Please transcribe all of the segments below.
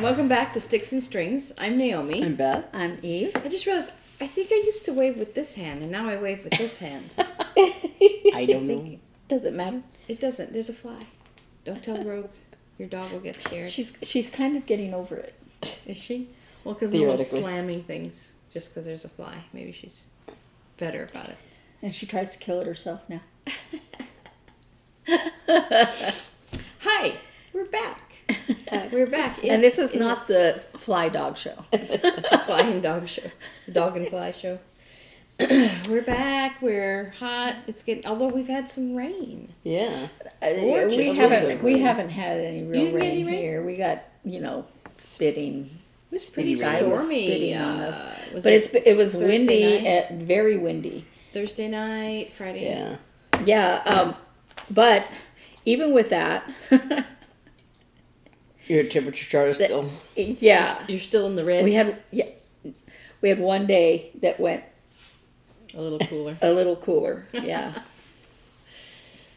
welcome back to Sticks and Strings. I'm Naomi. I'm Beth. I'm Eve. I just realized, I think I used to wave with this hand, and now I wave with this hand. I don't know. Does it matter? It doesn't. There's a fly. Don't tell Rogue. Your dog will get scared. She's kind of getting over it. Is she? Well, because no one's slamming things just because there's a fly. Maybe she's better about it. And she tries to kill it herself now. Hi, we're back. We're back. And this is not the fly dog show. The flying dog show. Dog and fly show. We're back. We're hot. It's getting, although we've had some rain. Yeah. We haven't had any real rain here. We got, spitting. It was pretty stormy. Spitting on us. But it was windy, very windy. Thursday night, Friday. Yeah. Yeah. But even with that, your temperature chart is still. Yeah. You're still in the reds. We had one day that went a little cooler. A little cooler. Yeah.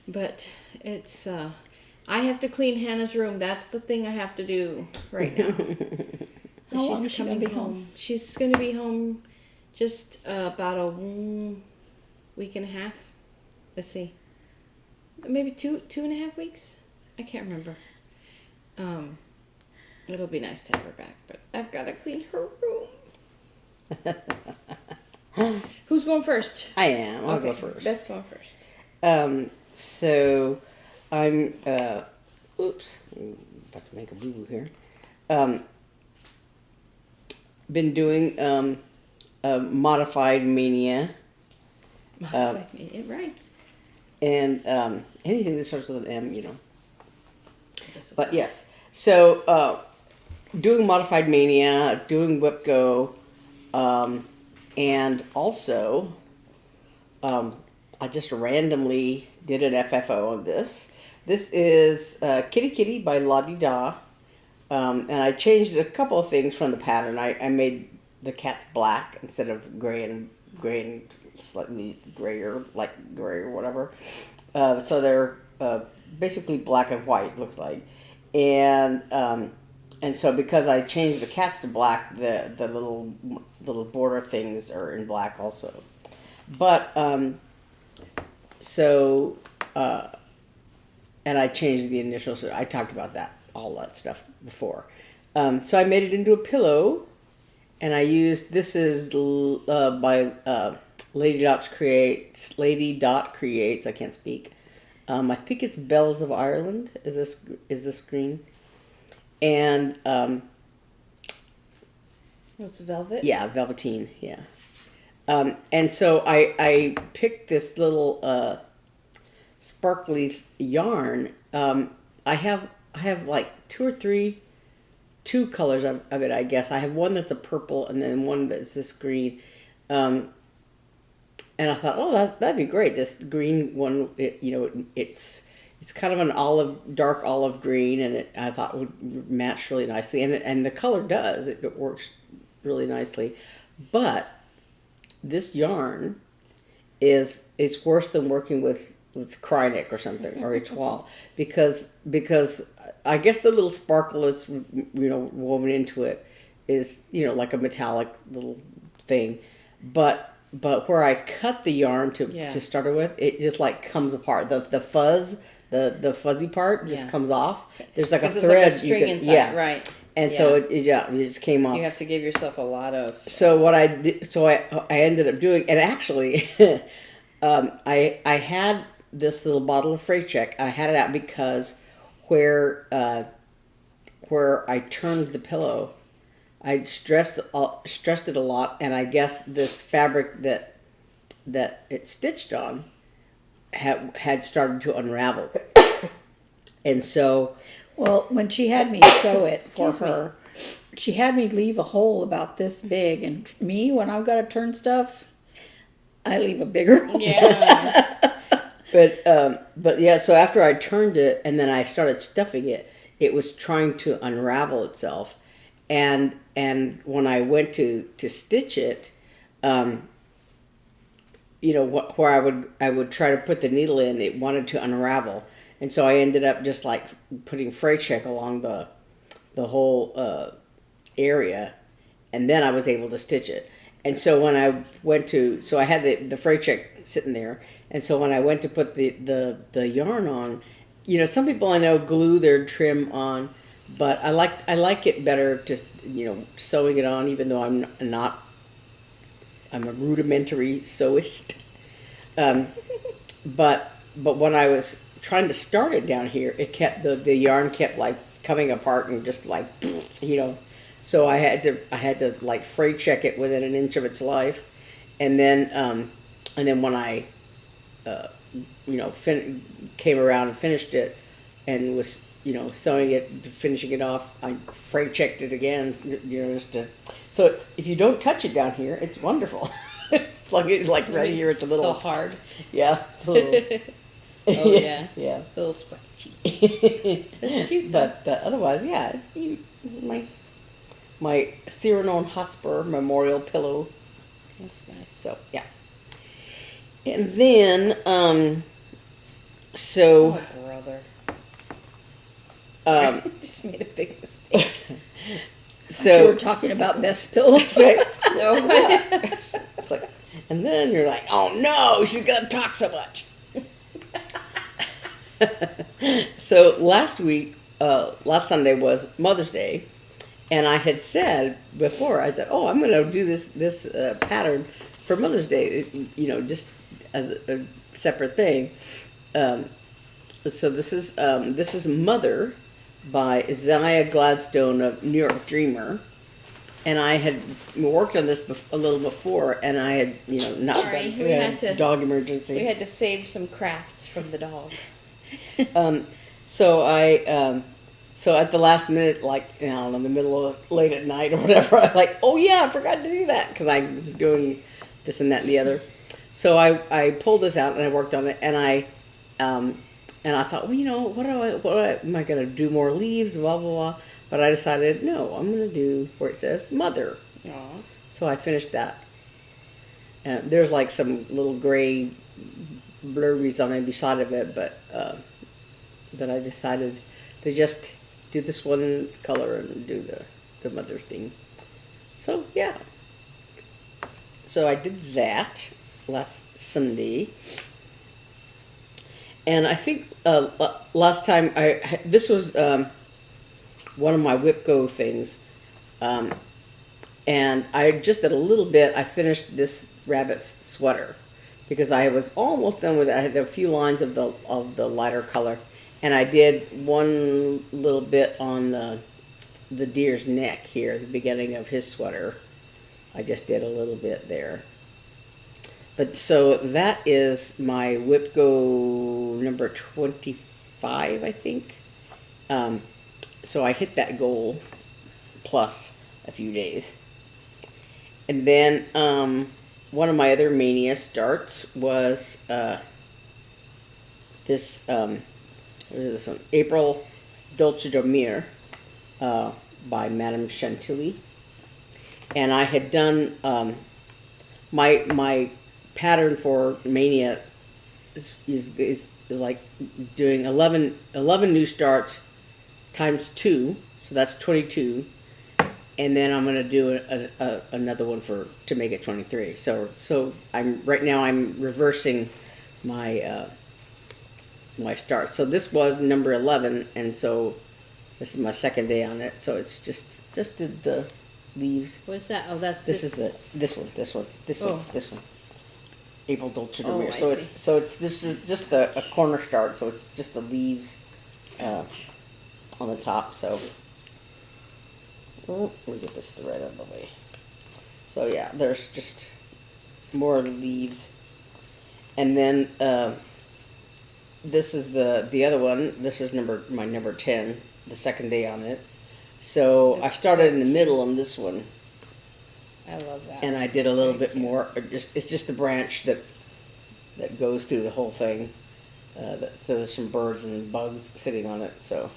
But it's I have to clean Hannah's room. That's the thing I have to do right now. How long is she going to be home? She's going to be home just about a week and a half. Let's see. Maybe two and a half weeks. I can't remember. It'll be nice to have her back, but I've got to clean her room. Who's going first? I am. I'll go first. Beth's going first. So I'm, oops, I'm about to make a boo-boo here. Been doing a Modified Mania. Modified Mania, it rhymes. And anything that starts with an M, But yes, so doing Modified Mania, doing WIP-GO, and also I just randomly did an FFO on this. This is Kitty Kitty by Lottie Da. And I changed a couple of things from the pattern. I made the cats black instead of gray and slightly grayer, like gray or whatever. So they're basically black and white, looks like. And so because I changed the cats to black, the little border things are in black also. But and I changed the initials. I talked about all that stuff before. So I made it into a pillow, and I used, this is by Lady Dot Creates. I can't speak. I think it's Bells of Ireland. Is this green? And it's velvet. Yeah, velveteen. Yeah. And so I picked this little sparkly yarn. I have like two colors of it, I guess. I have one that's a purple and then one that's this green. And I thought, oh, that'd be great. This green one, it's kind of an dark olive green, and I thought would match really nicely. And the color does. It works really nicely. But this yarn it's worse than working with Krynic or something, or Etoile, because I guess the little sparkle that's woven into it is like a metallic little thing, but where I cut the yarn to start it with, it just like comes apart. The fuzzy part just comes off. There's like a thread, like a string inside, right? And so it just came off. You have to give yourself a lot of. So what I did, I ended up doing, and actually, I had this little bottle of freight check. I had it out because where I turned the pillow, I stressed it a lot, and I guess this fabric that it stitched on had started to unravel, and so. Well, when she had me sew it for her, she had me leave a hole about this big, and me, when I've got to turn stuff, I leave a bigger hole. Yeah. But yeah, so after I turned it and then I started stuffing it, it was trying to unravel itself. And when I went to stitch it, where I would try to put the needle in, it wanted to unravel. And so I ended up just like putting freight check along the area, and then I was able to stitch it. And so when I went to, so I had the fray check sitting there, and so when I went to put the yarn on, you know, some people I know glue their trim on, but I like it better just, you know, sewing it on, even though I'm a rudimentary sewist. But when I was trying to start it down here, it kept the yarn kept like coming apart and just like, you know. So I had to like fray check it within an inch of its life, and then when I you know came around and finished it, and was, you know, sewing it, finishing it off, I fray checked it again, you know, just to. So if you don't touch it down here, it's wonderful. It's like right here, it's a little so hard. Yeah, it's a little. Oh yeah, yeah. It's a little scratchy. It's cute though. But otherwise, yeah, my Cyrano and Hotspur memorial pillow. That's nice. So yeah. And then so Oh brother. Sorry, just made a big mistake. So we're so talking about best pillows. No. it's like, and then you're like, oh no, she's gonna talk so much. So last Sunday was Mother's Day, and I had said before, I said, oh, I'm going to do this pattern for Mother's Day, you know, just as a separate thing. So this is Mother by Isaiah Gladstone of New York Dreamer, and I had worked on this a little before, and I had, you know, not Sorry, done. we had to- dog emergency. We had to save some crafts from the dog. So at the last minute, like, you know, in the middle of late at night or whatever, I'm like, oh yeah, I forgot to do that because I was doing this and that and the other. So I pulled this out and I worked on it, and I thought, well, you know, what am I going to do, more leaves, blah blah blah. But I decided, no, I'm going to do where it says Mother. Aw. So I finished that. And there's like some little gray blurbies on either side of it, but that I decided to just do this one color and do the Mother thing. So yeah. So I did that last Sunday, and I think last time this was one of my WIP-GO things, and I just did a little bit. I finished this rabbit's sweater because I was almost done with it. I had a few lines of the lighter color, and I did one little bit on the deer's neck here, the beginning of his sweater. I just did a little bit there. But so that is my WIP-GO number 25, I think. So I hit that goal plus a few days. And then one of my other mania starts was this, what is this one? April Dolce Dormir by Madame Chantilly. And I had done my pattern for mania is like doing 11 new starts times 2, so that's 22, and then I'm going to do another one to make it 23. So I'm right now I'm reversing my my start. So this was number 11, and so this is my second day on it. So it's just did the leaves. What's that? Oh, that's This is it. This one. April Dolce Dormir. I see. This is just a corner start. So it's just the leaves on the top. So let me get this thread out of the way. So yeah, there's just more leaves, and then this is the other one. This is my number 10, the second day on it. So I That's started so in the middle on this one. I love that. And I did a little bit more. It's just a branch that goes through the whole thing. So there's some birds and bugs sitting on it. So,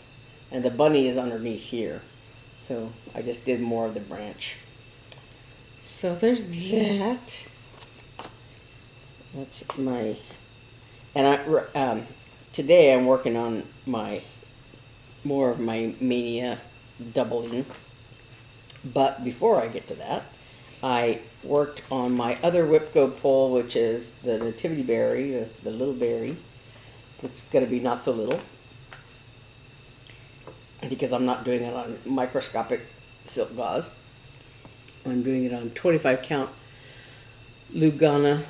and the bunny is underneath here. So I just did more of the branch. So there's that. That's my. And today I'm working on more of my mania doubling. But before I get to that, I worked on my other WIP-GO pole, which is the nativity berry, the little berry. It's going to be not so little, because I'm not doing it on microscopic silk gauze. I'm doing it on 25 count Lugana.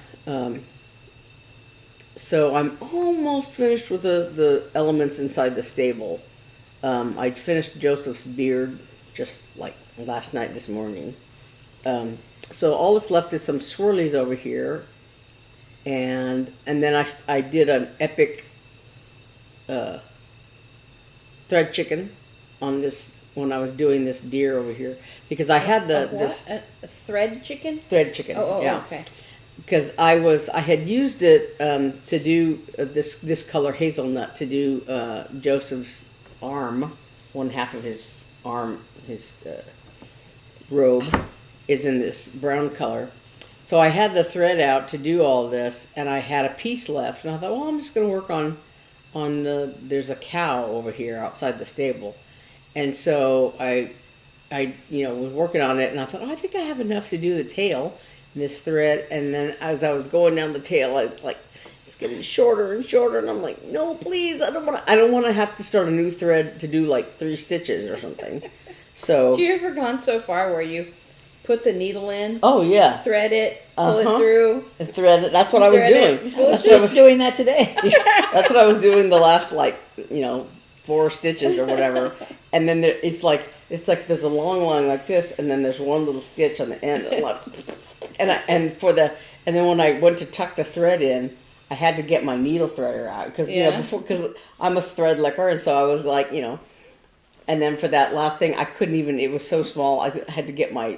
So I'm almost finished with the elements inside the stable. I finished Joseph's beard just like last night, this morning. So all that's left is some swirlies over here, and then I did an epic thread chicken on this when I was doing this deer over here, because I had this a thread chicken. thread chicken. Oh, yeah. okay. Because I had used it to do this color hazelnut to do Joseph's arm. One half of his arm, his robe, is in this brown color. So I had the thread out to do all this, and I had a piece left, and I thought, well, I'm just going to work on there's a cow over here outside the stable, and so I was working on it, and I thought, oh, I think I have enough to do the tail in this thread. And then as I was going down the tail, it's getting shorter and shorter, and I'm like, no, please, I don't want to have to start a new thread to do like 3 stitches or something. So Have you ever gone so far where you put the needle in, oh yeah, thread it, pull it through, and thread it? That's what I was Thread it. doing. I was That's what I just doing that today. That's what I was doing the last 4 stitches or whatever. And then it's like there's a long line like this, and then there's one little stitch on the end. And then when I went to tuck the thread in, I had to get my needle threader out because because I'm a thread licker, and so I was like, and then for that last thing, I couldn't even. It was so small. I had to get my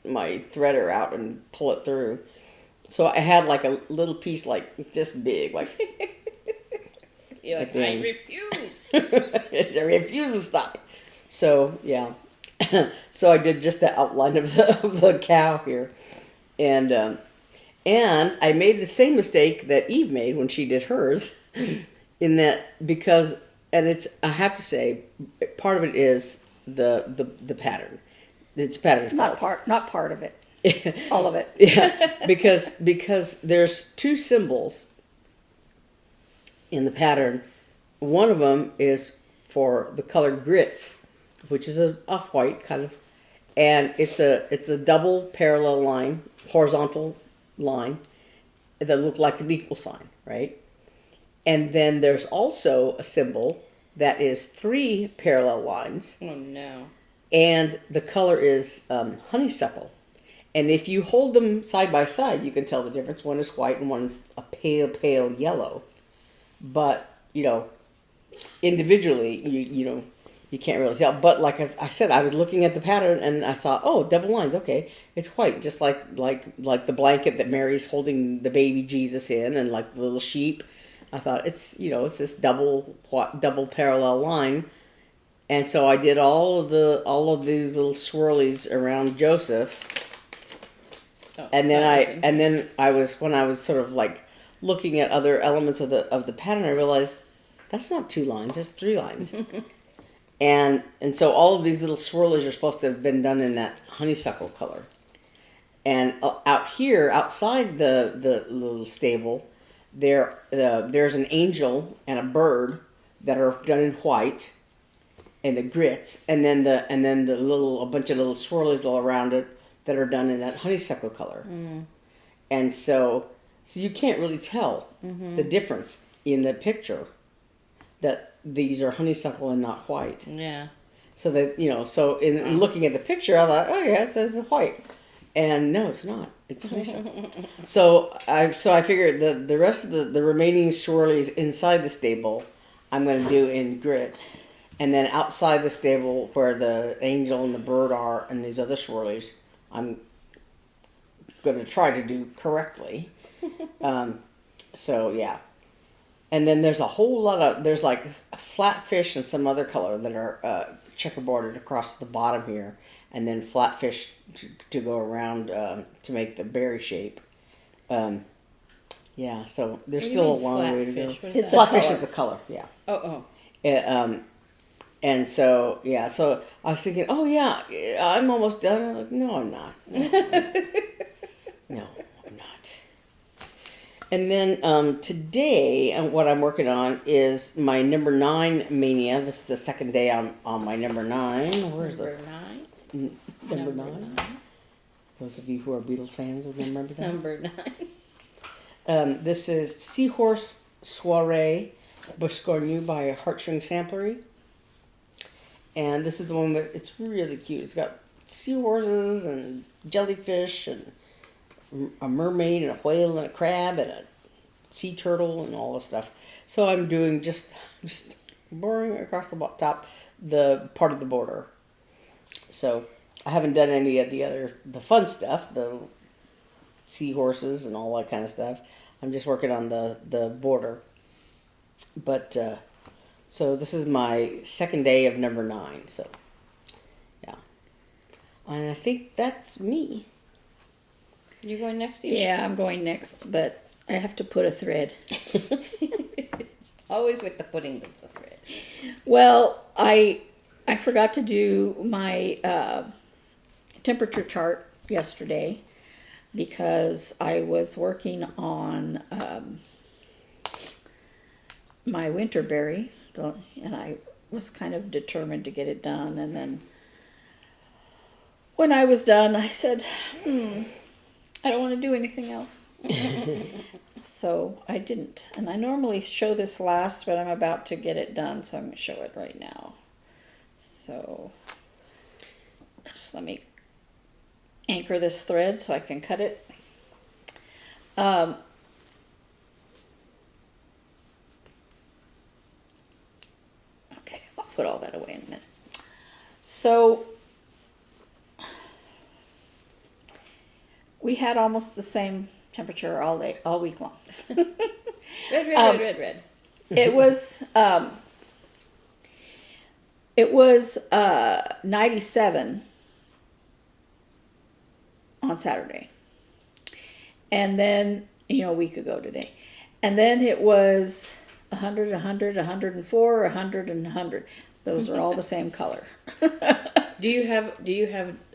threader out and pull it through. So I had like a little piece like this big, like. You're like, I refuse. I refuse to stop. So yeah, so I did just the outline of the cow here, and I made the same mistake that Eve made when she did hers, in that I have to say, part of it is the pattern. It's pattern fault. Not part of it. All of it. Yeah, because there's 2 symbols in the pattern. One of them is for the color grits, which is a off-white kind of, and it's a double parallel line, horizontal line that look like an equal sign, right? And then there's also a symbol that is 3 parallel lines. Oh no. And the color is honeysuckle. And if you hold them side by side, you can tell the difference. One is white and one is a pale yellow. But, individually, you can't really tell. But like I said, I was looking at the pattern and I saw, oh, double lines. Okay, it's white, just like the blanket that Mary's holding the baby Jesus in, and like the little sheep. I thought it's this double parallel line. And so I did all of these little swirlies around Joseph. Oh, And then I was when I was sort of like looking at other elements of the pattern, I realized that's not 2 lines, that's 3 lines. and so all of these little swirlies are supposed to have been done in that honeysuckle color. And out here, outside the little stable, there's an angel and a bird that are done in white, and the grits, and then a bunch of little swirlies all around it that are done in that honeysuckle color. And so you can't really tell the difference in the picture that these are honeysuckle and not white. Yeah. So that in looking at the picture, I thought, oh yeah, it says white, and no, it's not. It's honeysuckle. So I figured the rest of the remaining swirlies inside the stable, I'm going to do in grits, and then outside the stable where the angel and the bird are, and these other swirlies, I'm going to try to do correctly. So yeah, and then there's a whole lot there's like a flatfish and some other color that are checkerboarded across the bottom here, and then flatfish to go around to make the berry shape. Yeah, so there's still a long way to go. It's Flatfish color. is the color, yeah. Oh. And so, yeah, so I was thinking, oh yeah, I'm almost done. I'm like, no, I'm not. No, I'm not. And then today, what I'm working on is my number 9 mania. This is the second day on my number 9. Where's Number the 9. number 9? Those of you who are Beatles fans will remember that. Number 9. This is Seahorse Soiree Buscornu by Heartstring Samplery. And this is the one that it's really cute. It's got seahorses and jellyfish and a mermaid and a whale and a crab and a sea turtle and all this stuff. So I'm doing just boring across the top the part of the border. So I haven't done any of the fun stuff, the seahorses and all that kind of stuff. I'm just working on the border. But so this is my second day of number 9. So yeah, and I think that's me. You going next, Eva? Yeah, I'm going next, but I have to put a thread. Always with the putting of the thread. Well, I forgot to do my temperature chart yesterday because I was working on my winterberry, and I was kind of determined to get it done. And then when I was done, I said, I don't want to do anything else. So I didn't. And I normally show this last, but I'm about to get it done, so I'm going to show it right now. So just let me anchor this thread so I can cut it. Okay, I'll put all that away in a minute. So we had almost the same temperature all week long. Red. It was 97 on Saturday. And then, a week ago today. And then it was 100, 100, 104, 100, and 100. Those are all the same color. Do you have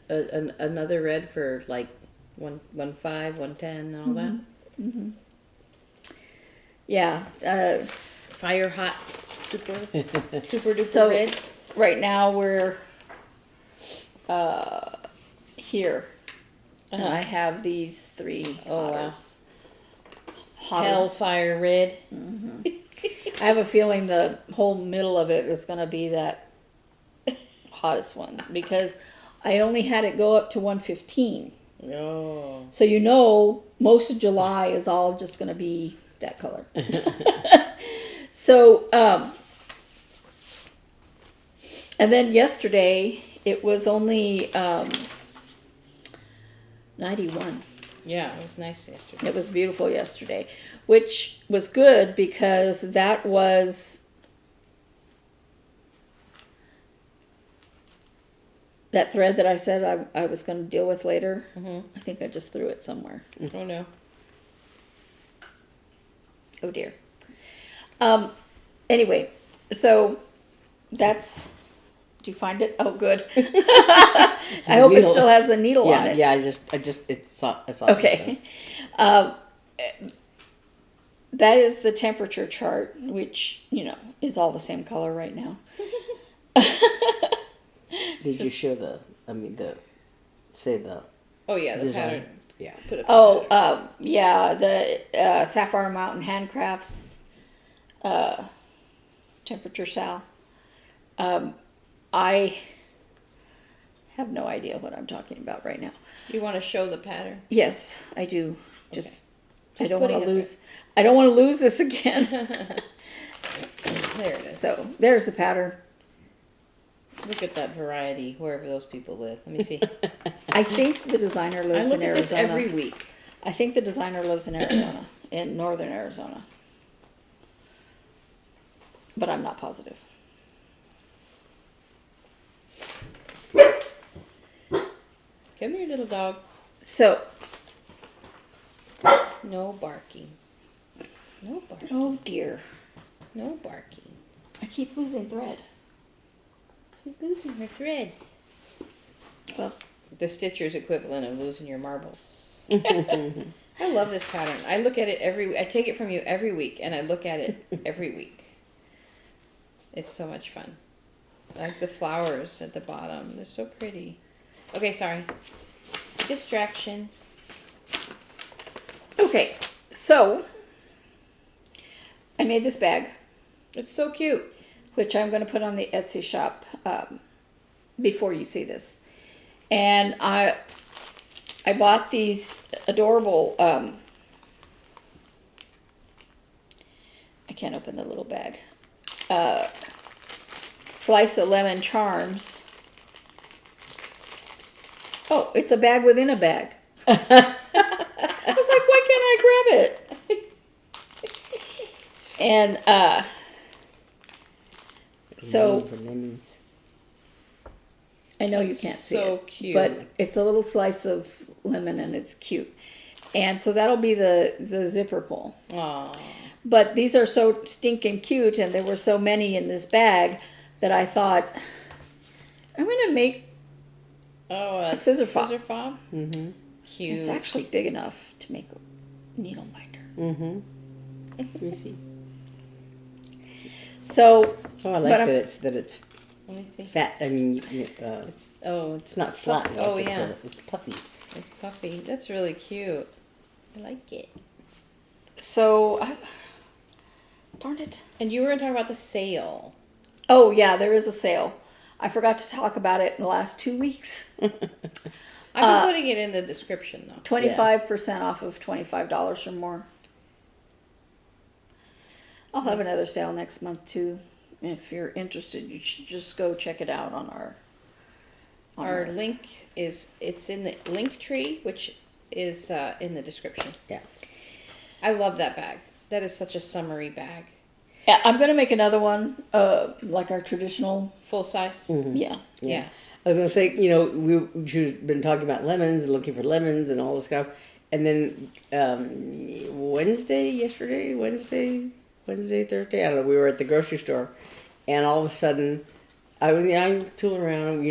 another red for like 115, 110, and all that? Mm-hmm. Yeah. Fire hot, super duper So red. right now we're here, and I have these 3 Oh, wow. otters. Hotter. Hellfire red. I have a feeling the whole middle of it is going to be that hottest one because I only had it go up to 115. Oh. So most of July is all just going to be that color. So, and then yesterday it was only 91. Yeah, it was nice yesterday. It was beautiful yesterday, which was good because that was that thread that I said I was going to deal with later. Mm-hmm. I think I just threw it somewhere. Oh no. Oh dear. Anyway, so that's. Do you find it? Oh, good. I hope it still has the needle on it. Yeah. I just it's Okay. That is the temperature chart, which is all the same color right now. Did you show the Oh yeah, the design? pattern. Yeah. Put up Oh, yeah, the Sapphire Mountain Handcrafts temperature SAL. I have no idea what I'm talking about right now. You want to show the pattern? Yes, I do. Just I don't want putting to it lose. I don't want to lose this again. There it is. So there's the pattern. Look at that variety wherever those people live. Let me see. I think the designer I lives look in at this Arizona. every week. I think the designer lives in Arizona, in northern Arizona. But I'm not positive. Come here, little dog. So, No barking. No barking. oh dear. No barking. I keep losing thread. She's losing her threads. Well, The stitcher's equivalent of losing your marbles. I love this pattern. I look at it I take it from you every week, and I look at it every week. It's so much fun. I like the flowers at the bottom. They're so pretty. Okay, sorry. Distraction. okay, so I made this bag, It's so cute. which I'm going to put on the Etsy shop before you see this. And I bought these adorable, I can't open the little bag, slice of lemon charms. Oh, it's a bag within a bag. I was like, why can't I grab it? And so For lemons. I know you It's can't see so it, cute. but it's a little slice of lemon and it's cute. And so that'll be the zipper pull. Aww. But these are so stinking cute, and there were so many in this bag that I thought, I'm going to make Oh, a scissor fob. Scissor fob? Mm-hmm. Cute. It's actually big enough to make a needle minder. Mm-hmm. Let me see. So, Oh, I like But that I'm- it's Let me see. fat. I mean, It's it's not flat. puffy. Oh, like yeah. it's puffy. It's puffy. That's really cute. I like it. Darn it. And you were going to talk about the sale. Oh, yeah, there is a sale. I forgot to talk about it in the last 2 weeks. I've been putting it in the description, though. 25% off of $25 or more. I'll have another sale next month too. If you're interested, you should just go check it out on Our link it's in the link tree, which is in the description. Yeah. I love that bag. That is such a summery bag. Yeah, I'm gonna make another one, like our traditional. Full size. Yeah. Yeah. I was gonna say, we've been talking about lemons and looking for lemons and all this stuff, and then Wednesday, Thursday, I don't know. We were at the grocery store, and all of a sudden, I'm tooling around,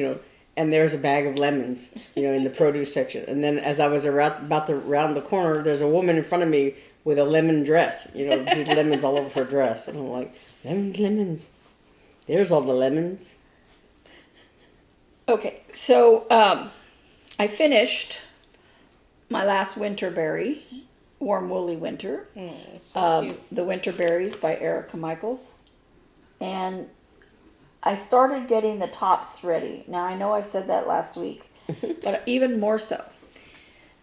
and there's a bag of lemons, in the produce section. And then as I was about to round the corner, there's a woman in front of me with a lemon dress, with lemons all over her dress, and I'm like, lemons. There's all the lemons. Okay, so I finished my last winter berry, Warm Woolly Winter. So cute. The Winter Berries by Erica Michaels. And I started getting the tops ready. Now, I know I said that last week, but even more so.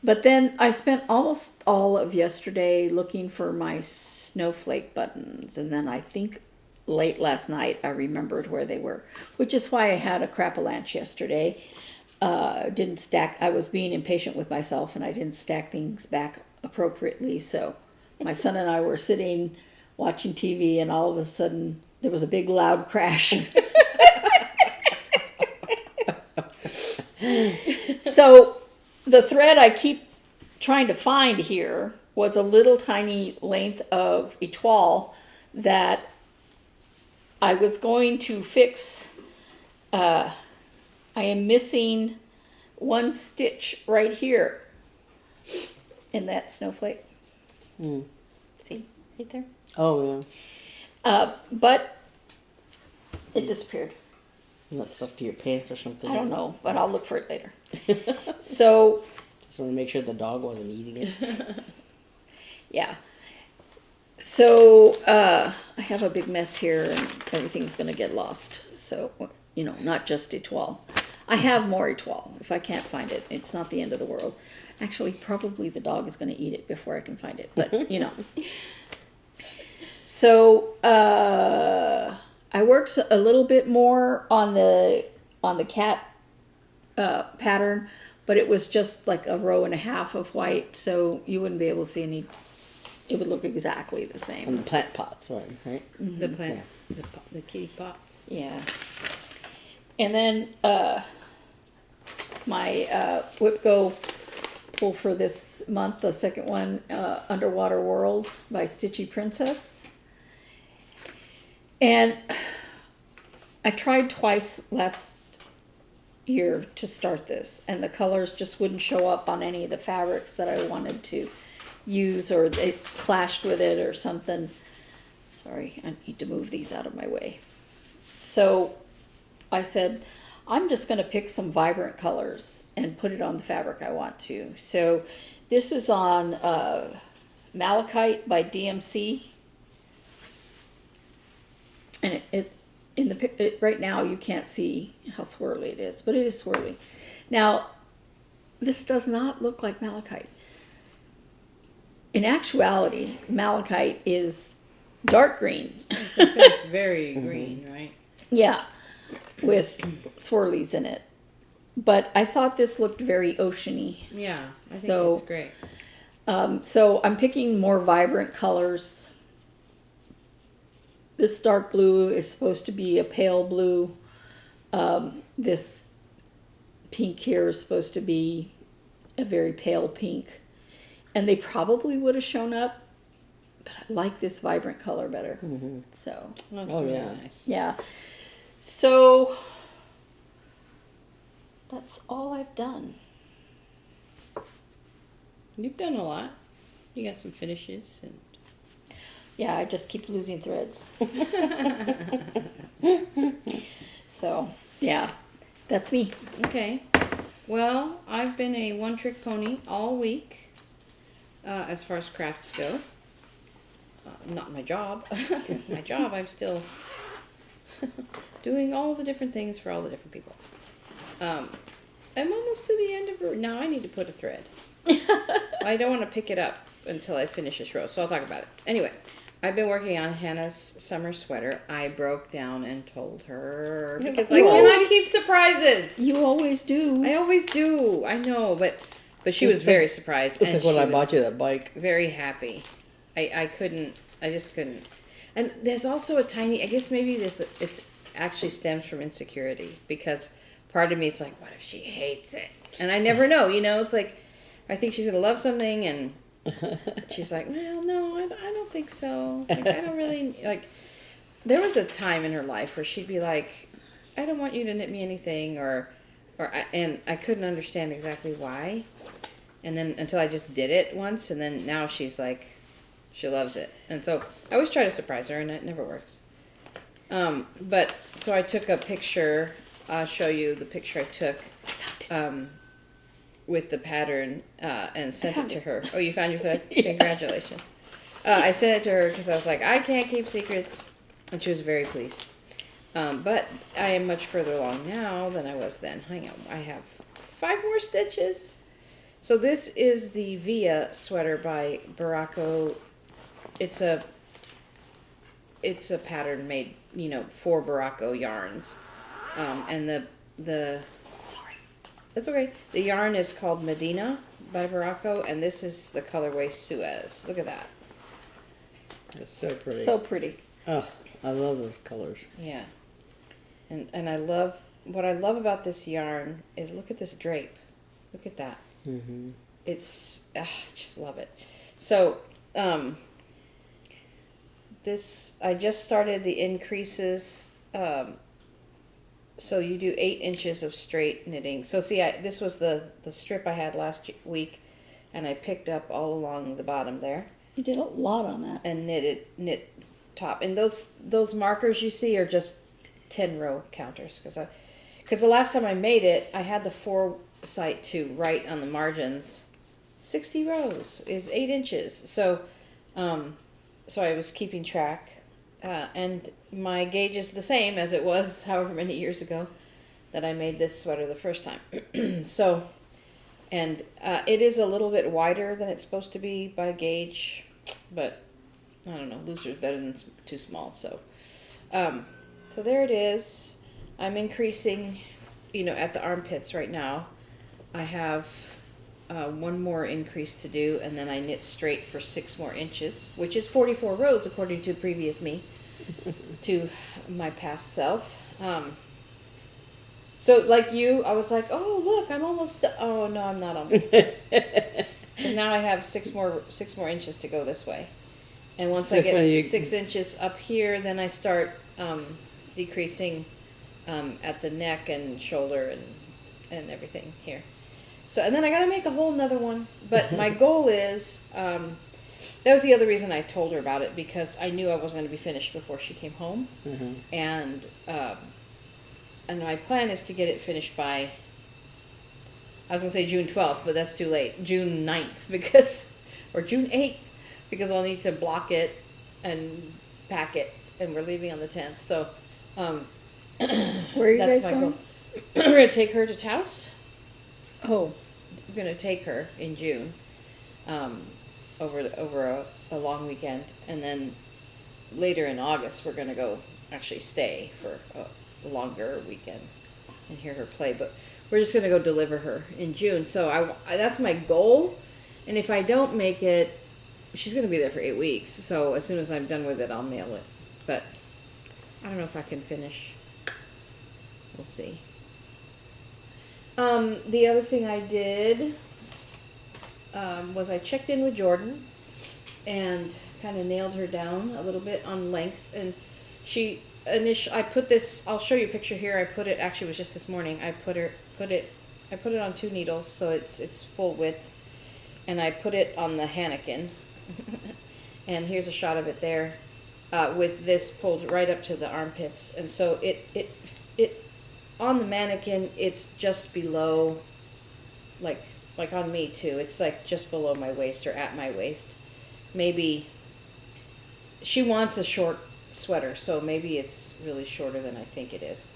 But then I spent almost all of yesterday looking for my snowflake buttons. And then I think late last night I remembered where they were, which is why I had a crap-a-lanch yesterday. Didn't stack. I was being impatient with myself, and I didn't stack things back appropriately. So my son and I were sitting watching TV, and all of a sudden there was a big loud crash. So the thread I keep trying to find here was a little tiny length of etoile that I was going to fix. I am missing one stitch right here in that snowflake. See, right there. Oh, yeah. But it disappeared. Not stuck to your pants or something. I don't know, but I'll look for it later. So, Just want to make sure the dog wasn't eating it. yeah. So, I have a big mess here, and everything's going to get lost. So, not just etoile. I have more etoile. If I can't find it, it's not the end of the world. Actually, probably the dog is going to eat it before I can find it. But, So, I worked a little bit more on the cat pattern, but it was just like a row and a half of white, so you wouldn't be able to see any. It would look exactly the On same. the plant pots, right? The plant, the kitty pots. Yeah. And then my WIP-GO pull for this month, the second one, Underwater World by Stitchy Princess. And I tried twice last year to start this, and the colors just wouldn't show up on any of the fabrics that I wanted to use, or they clashed with it or something. Sorry, I need to move these out of my way. So I said, I'm just going to pick some vibrant colors and put it on the fabric I want to. So this is on Malachite by DMC. And right now you can't see how swirly it is, but it is swirly. Now, this does not look like malachite. In actuality, malachite is dark green. I was gonna say it's very green, right? Yeah, with swirlies in it. But I thought this looked very oceany. Yeah, I think So- it's great. So I'm picking more vibrant colors. This dark blue is supposed to be a pale blue. This pink here is supposed to be a very pale pink. And they probably would have shown up, but I like this vibrant color better. So, That's Oh, really yeah. nice. yeah. So, that's all I've done. You've done a lot. You got some finishes and Yeah, I just keep losing threads. So, yeah, that's me. okay. Well, I've been a one-trick pony all week, as far as crafts go. Not my job. My job, I'm still doing all the different things for all the different people. I'm almost to the end of it. Now I need to put a thread. I don't want to pick it up until I finish this row, so I'll talk about it. Anyway, I've been working on Hannah's summer sweater. I broke down and told her because I You cannot always- keep surprises. You always do. I always do. I know, but she was very surprised. It's like when she I was bought you that bike. very happy. I just couldn't. And there's also a tiny, I guess maybe it's actually stems from insecurity, because part of me is like, what if she hates it? And I never know, it's like, I think she's going to love something, and she's like, well, no, I don't think so. Like, I don't really, like, there was a time in her life where she'd be like, I don't want you to knit me anything, and I couldn't understand exactly why. And then until I just did it once, and then now she's like, she loves it. And so I always try to surprise her, and it never works. But so I took a picture. I'll show you the picture I took with the pattern and sent it to her. Oh, you found your thread? Yeah. Congratulations. I sent it to her because I was like, I can't keep secrets. And she was very pleased. But I am much further along now than I was then. Hang on. I have 5 more stitches. So this is the Via sweater by Baracco. It's a pattern made, for Baracco yarns. And the Sorry. that's okay. The yarn is called Medina by Baracco, and this is the colorway Suez. Look at that. It's so pretty. So pretty. Oh, I love those colors. Yeah. And I love, what I love about this yarn is, look at this drape. Look at that. Mm-hmm. It's, I just love it. So, I just started the increases. So you do 8 inches of straight knitting. So see, this was the strip I had last week, and I picked up all along the bottom there You did a lot on that. and knit top. And those markers you see are just 10 row counters, because the last time I made it, I had the foresight to write on the margins 60 rows is 8 inches. So I was keeping track, and my gauge is the same as it was however many years ago that I made this sweater the first time. So, and it is a little bit wider than it's supposed to be by gauge, but I don't know, looser is better than too small. So there it is. I'm increasing, at the armpits right now. I have 1 more increase to do, and then I knit straight for 6 more inches, which is 44 rows according to previous me, to my past self. So like you, I was like, oh look, I'm almost. Oh no, I'm not almost. And now I have 6 more inches to go this way, and once I get 6 inches up here, then I start decreasing at the neck and shoulder and everything here. So, and then I got to make a whole nother one. But my goal is, that was the other reason I told her about it, because I knew I wasn't going to be finished before she came home. Mm-hmm. And my plan is to get it finished by, I was going to say June 12th, but that's too late. June 9th, or June 8th, because I'll need to block it and pack it, and we're leaving on the 10th. So, Where are you that's guys my going? goal. We're going to take her to Taos. Oh, We're going to take her in June, over a long weekend, and then later in August we're going to go actually stay for a longer weekend and hear her play. But we're just going to go deliver her in June. So that's my goal. And if I don't make it, she's going to be there for 8 weeks. So as soon as I'm done with it, I'll mail it. But I don't know if I can finish. We'll see. The other thing I did was I checked in with Jordan and kind of nailed her down a little bit on length. And I put this, I'll show you a picture here. I put it, actually it was just this morning. I put it on 2 needles so it's full width. And I put it on the Hannekin. And here's a shot of it there, with this pulled right up to the armpits. And so it on the mannequin, it's just below, like on me too. It's like just below my waist or at my waist. Maybe she wants a short sweater, so maybe it's really shorter than I think it is.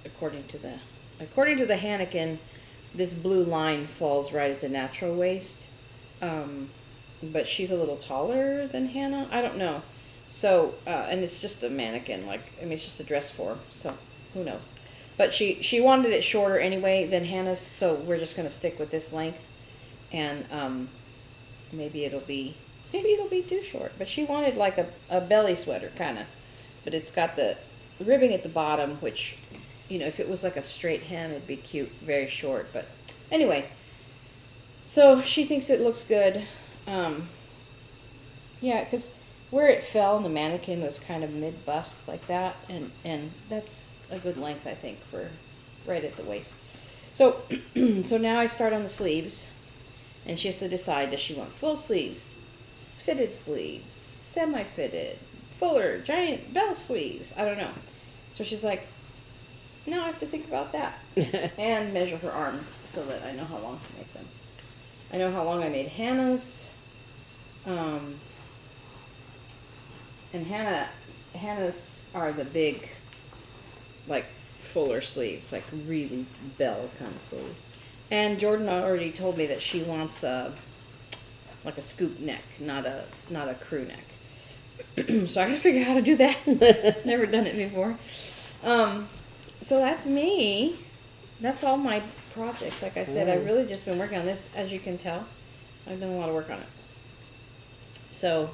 According to the Hannekin, this blue line falls right at the natural waist. But she's a little taller than Hannah. I don't know. So, and it's just a mannequin, it's just a dress form, so who knows. But she wanted it shorter anyway than Hannah's, so we're just going to stick with this length. And maybe it'll be too short. But she wanted like a belly sweater, kind of. But it's got the ribbing at the bottom, which, if it was like a straight hem, it'd be cute, very short. But anyway, so she thinks it looks good. Yeah, because where it fell, the mannequin was kind of mid-bust like that, and that's a good length, I think, for right at the waist. So, so now I start on the sleeves, and she has to decide, does she want full sleeves, fitted sleeves, semi-fitted, fuller, giant bell sleeves? I don't know. So she's like, no, I have to think about that. And measure her arms so that I know how long to make them. I know how long I made Hannah's. And Hannah's are the big, like, fuller sleeves, like really bell kind of sleeves. And Jordan already told me that she wants like a scoop neck, not a crew neck. So I gotta figure out how to do that. Never done it before. So that's me. That's all my projects. Like I said, I've really just been working on this, as you can tell. I've done a lot of work on it. So,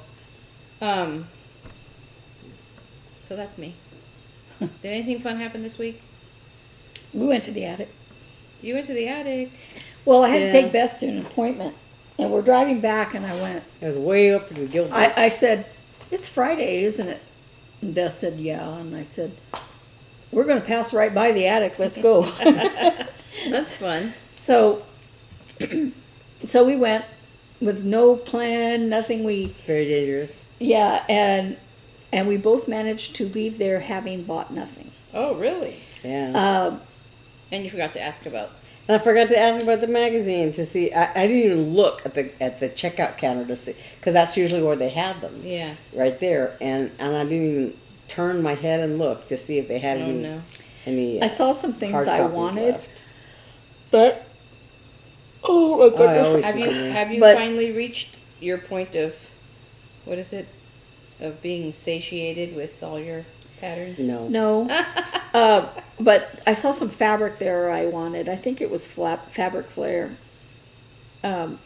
so that's me. Did anything fun happen this week? we went to the attic. You went to the attic. Well, I had to take Beth to an appointment, and we're driving back, and I went. It was way up in Gilbert. I said, "It's Friday, isn't it?" And Beth said, "Yeah." And I said, "We're going to pass right by the attic. Let's go." That's fun. So we went with no plan, nothing. Very dangerous. Yeah, and we both managed to leave there having bought nothing. Oh, really? Yeah. And you forgot to ask about. And I forgot to ask about the magazine to see. I didn't even look at the checkout counter to see, because that's usually where they have them. Yeah. Right there, and I didn't even turn my head and look to see if they had any. I saw some things hard I copies wanted, left. but oh my goodness! always Have you But- finally reached your point of, what is it, of being satiated with all your patterns? No. But I saw some fabric there I wanted. I think it was fabric flare. I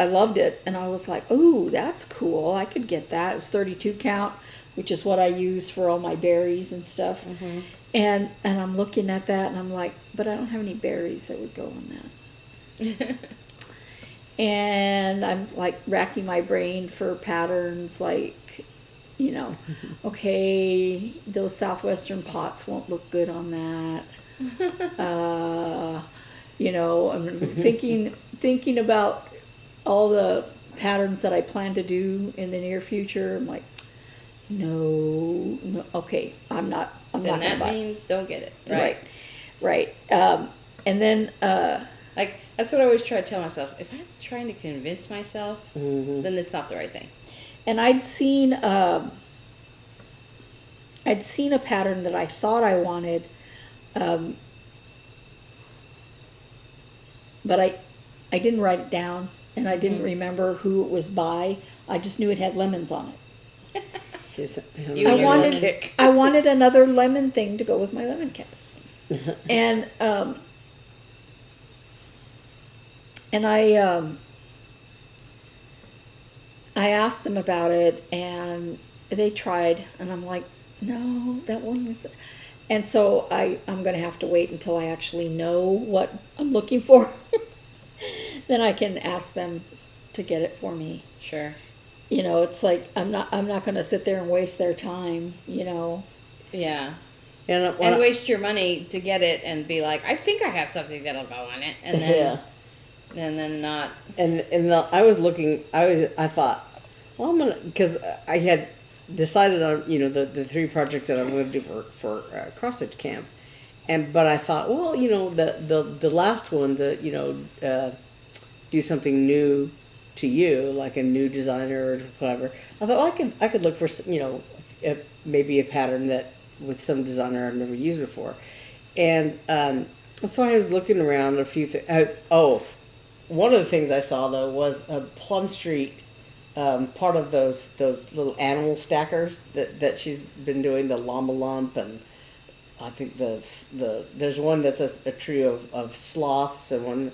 loved it, and I was like, "Ooh, that's cool! I could get that." It was 32 count, which is what I use for all my berries and stuff. Mm-hmm. And I'm looking at that, and I'm like, "But I don't have any berries that would go on that." And I'm like racking my brain for patterns like you know, okay, those southwestern pots won't look good on that. You know, I'm thinking about all the patterns that I plan to do in the near future. I'm like, no, okay, I'm not Then gonna that buy. means don't get it. Right. And then Like, that's what I always try to tell myself. If I'm trying to convince myself, then it's not the right thing. and I'd seen a pattern that I thought I wanted, but I didn't write it down, and I didn't remember who it was by. I just knew it had lemons on it. You and your lemons. I wanted another lemon thing to go with my lemon kit. And I asked them about it, and they tried, and I'm like, no, that one was. And so I'm going to have to wait until I actually know what I'm looking for. Then I can ask them to get it for me. Sure. You know, it's like I'm not going to sit there and waste their time, you know. Yeah. And waste your money to get it and be like, I think I have something that'll go on it, and then and then not. I thought, well, I'm gonna, because I had decided on the 3 projects that I'm going to do for Crossstitch camp, but I thought, well, the last one, do something new to you, like a new designer or whatever. I thought, well, I could look for maybe a pattern that with some designer I've never used before, and so I was looking around a few things. One of the things I saw though was a Plum Street, part of those little animal stackers that she's been doing, the llama lump, and I think there's one that's a trio of sloths, and one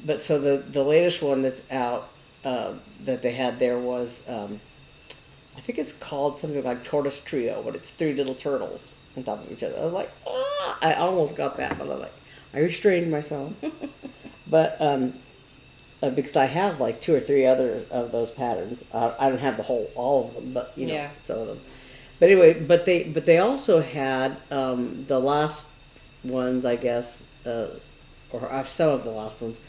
but so the latest one that's out that they had there was I think it's called something like Tortoise Trio, but it's 3 little turtles on top of each other. I was like, I almost got that, but I restrained myself. But because I have like 2 or 3 other of those patterns, I don't have all of them, but some of them. But anyway, but they also had the last ones, I guess, or some of the last ones,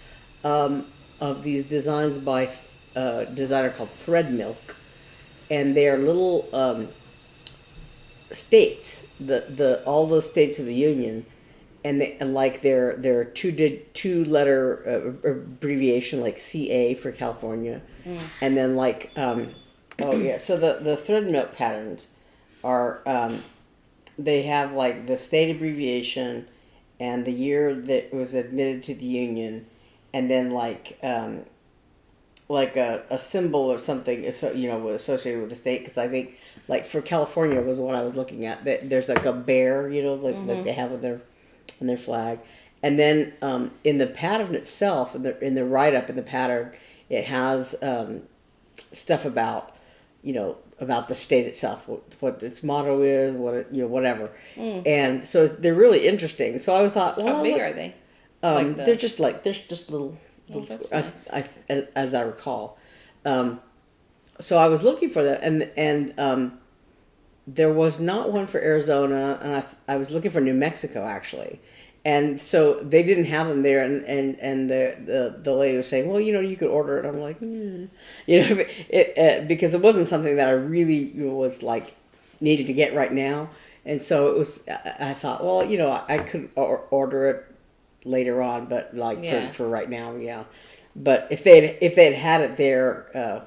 of these designs by a designer called Thread Milk, and they are little states, all the states of the Union, and they're 2-letter abbreviation, like CA for California, and then so the Thread Milk patterns are they have like the state abbreviation and the year that it was admitted to the Union, and then a symbol or something associated with the state, because I think like for California was what I was looking at, that there's like a bear, like they have on their flag, and then in the pattern itself, in the write-up in the pattern, it has stuff about about the state itself, what its motto is, whatever, and so they're really interesting. So I thought, well, how big are they? They're just little. That's nice. As I recall. So I was looking for that, and there was not one for Arizona, and I was looking for New Mexico actually, and so they didn't have them there, and the lady was saying, well, you could order it. I'm like, because it wasn't something that I really was like needed to get right now, and so it was. I thought, well, I could order it later on, but for right now, yeah. But if they'd had it there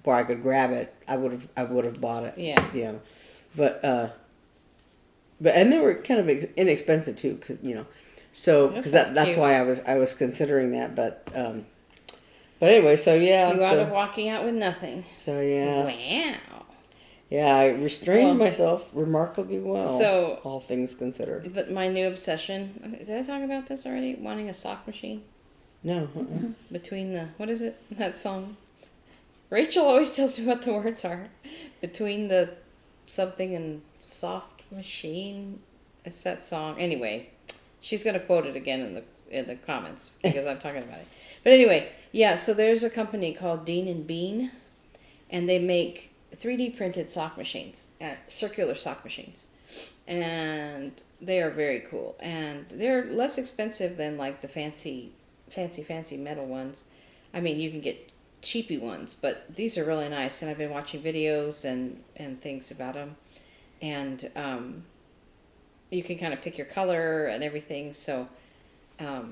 where I could grab it, I would have bought it. Yeah. But and they were kind of inexpensive too, because that's why I was considering that. But anyway, so yeah. You wound up walking out with nothing. So yeah. Wow. Yeah, I restrained myself remarkably well. So, all things considered. But my new obsession, did I talk about this already? Wanting a sock machine? No. Between what is it? That song? Rachel always tells me what the words are. Between the something and soft machine. It's that song. Anyway, she's going to quote it again in the comments because I'm talking about it. But anyway, yeah, so there's a company called Dean and Bean, and they make 3D printed sock machines, circular sock machines, and they are very cool, and they're less expensive than like the fancy metal ones. I mean, you can get cheapy ones, but these are really nice, and I've been watching videos and things about them, and you can kind of pick your color and everything. So I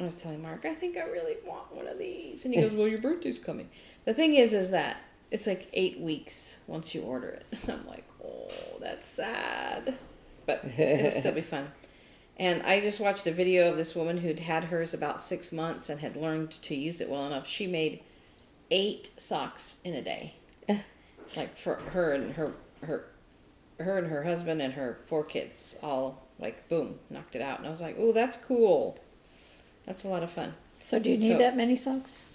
was telling Mark, I think I really want one of these, and he goes, well, your birthday's coming. The thing is that it's like 8 weeks once you order it. I'm like, oh, that's sad, but it'll still be fun. And I just watched a video of this woman who'd had hers about 6 months and had learned to use it well enough. She made 8 socks in a day, like for her and her husband and her 4 kids, all like boom, knocked it out. And I was like, oh, that's cool. That's a lot of fun. So do you need that many socks?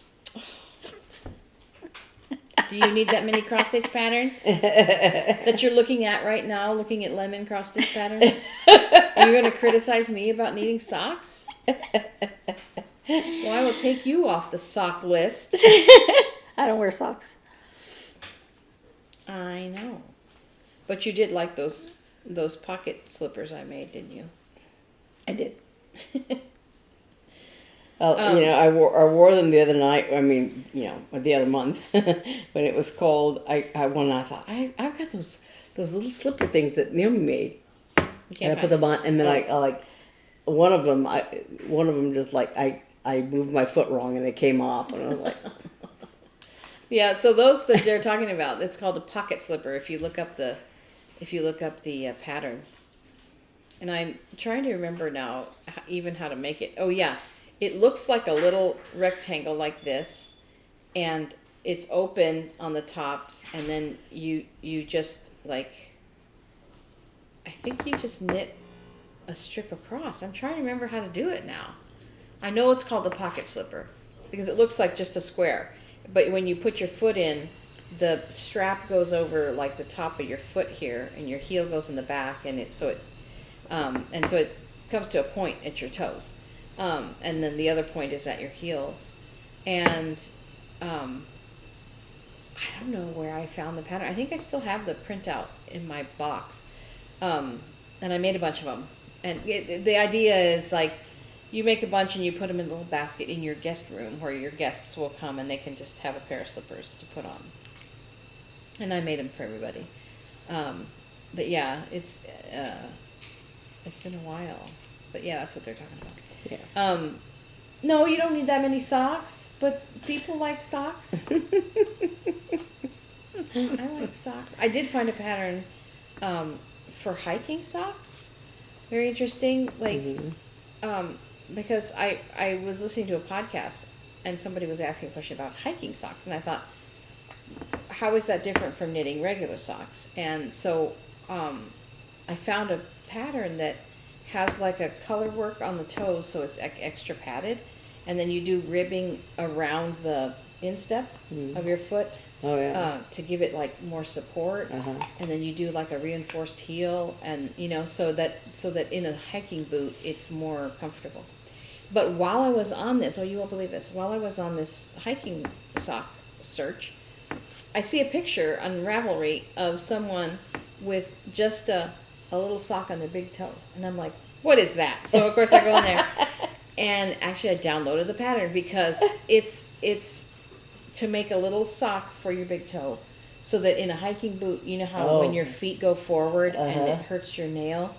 Do you need that many cross stitch patterns that you're looking at right now? Looking at lemon cross stitch patterns? Are you going to criticize me about needing socks? Well, I will take you off the sock list. I don't wear socks. I know. But you did like those pocket slippers I made, didn't you? I did. You know, I wore them the other night. I mean, you know, the other month when it was cold. I thought I've got those little slipper things that Naomi made, and I put them on, and then I like one of them just like I moved my foot wrong and it came off, and I was like, yeah. So those that they're talking about, it's called a pocket slipper. If you look up the pattern, and I'm trying to remember now even how to make it. Oh yeah. It looks like a little rectangle like this, and it's open on the tops, and then you just like, I think you just knit a strip across. I'm trying to remember how to do it now. I know it's called a pocket slipper because it looks like just a square, but when you put your foot in, the strap goes over like the top of your foot here, and your heel goes in the back, and so it comes to a point at your toes. And then the other point is at your heels. And I don't know where I found the pattern. I think I still have the printout in my box. And I made a bunch of them. And the idea is like you make a bunch and you put them in a little basket in your guest room where your guests will come and they can just have a pair of slippers to put on. And I made them for everybody. But yeah, it's been a while. But yeah, that's what they're talking about. yeah. No, you don't need that many socks, but people like socks. I like socks. I did find a pattern for hiking socks. Very interesting. Like, because I was listening to a podcast and somebody was asking a question about hiking socks, and I thought, how is that different from knitting regular socks? And so I found a pattern that has like a color work on the toes, so it's extra padded, and then you do ribbing around the instep of your foot to give it like more support, and then you do like a reinforced heel, and you know, so that in a hiking boot it's more comfortable. But while I was on this, you won't believe this, while I was on this hiking sock search, I see a picture on Ravelry of someone with just a little sock on their big toe. And I'm like, what is that? So, of course, I go in there. And actually, I downloaded the pattern because it's to make a little sock for your big toe so that in a hiking boot, you know how when your feet go forward and it hurts your nail?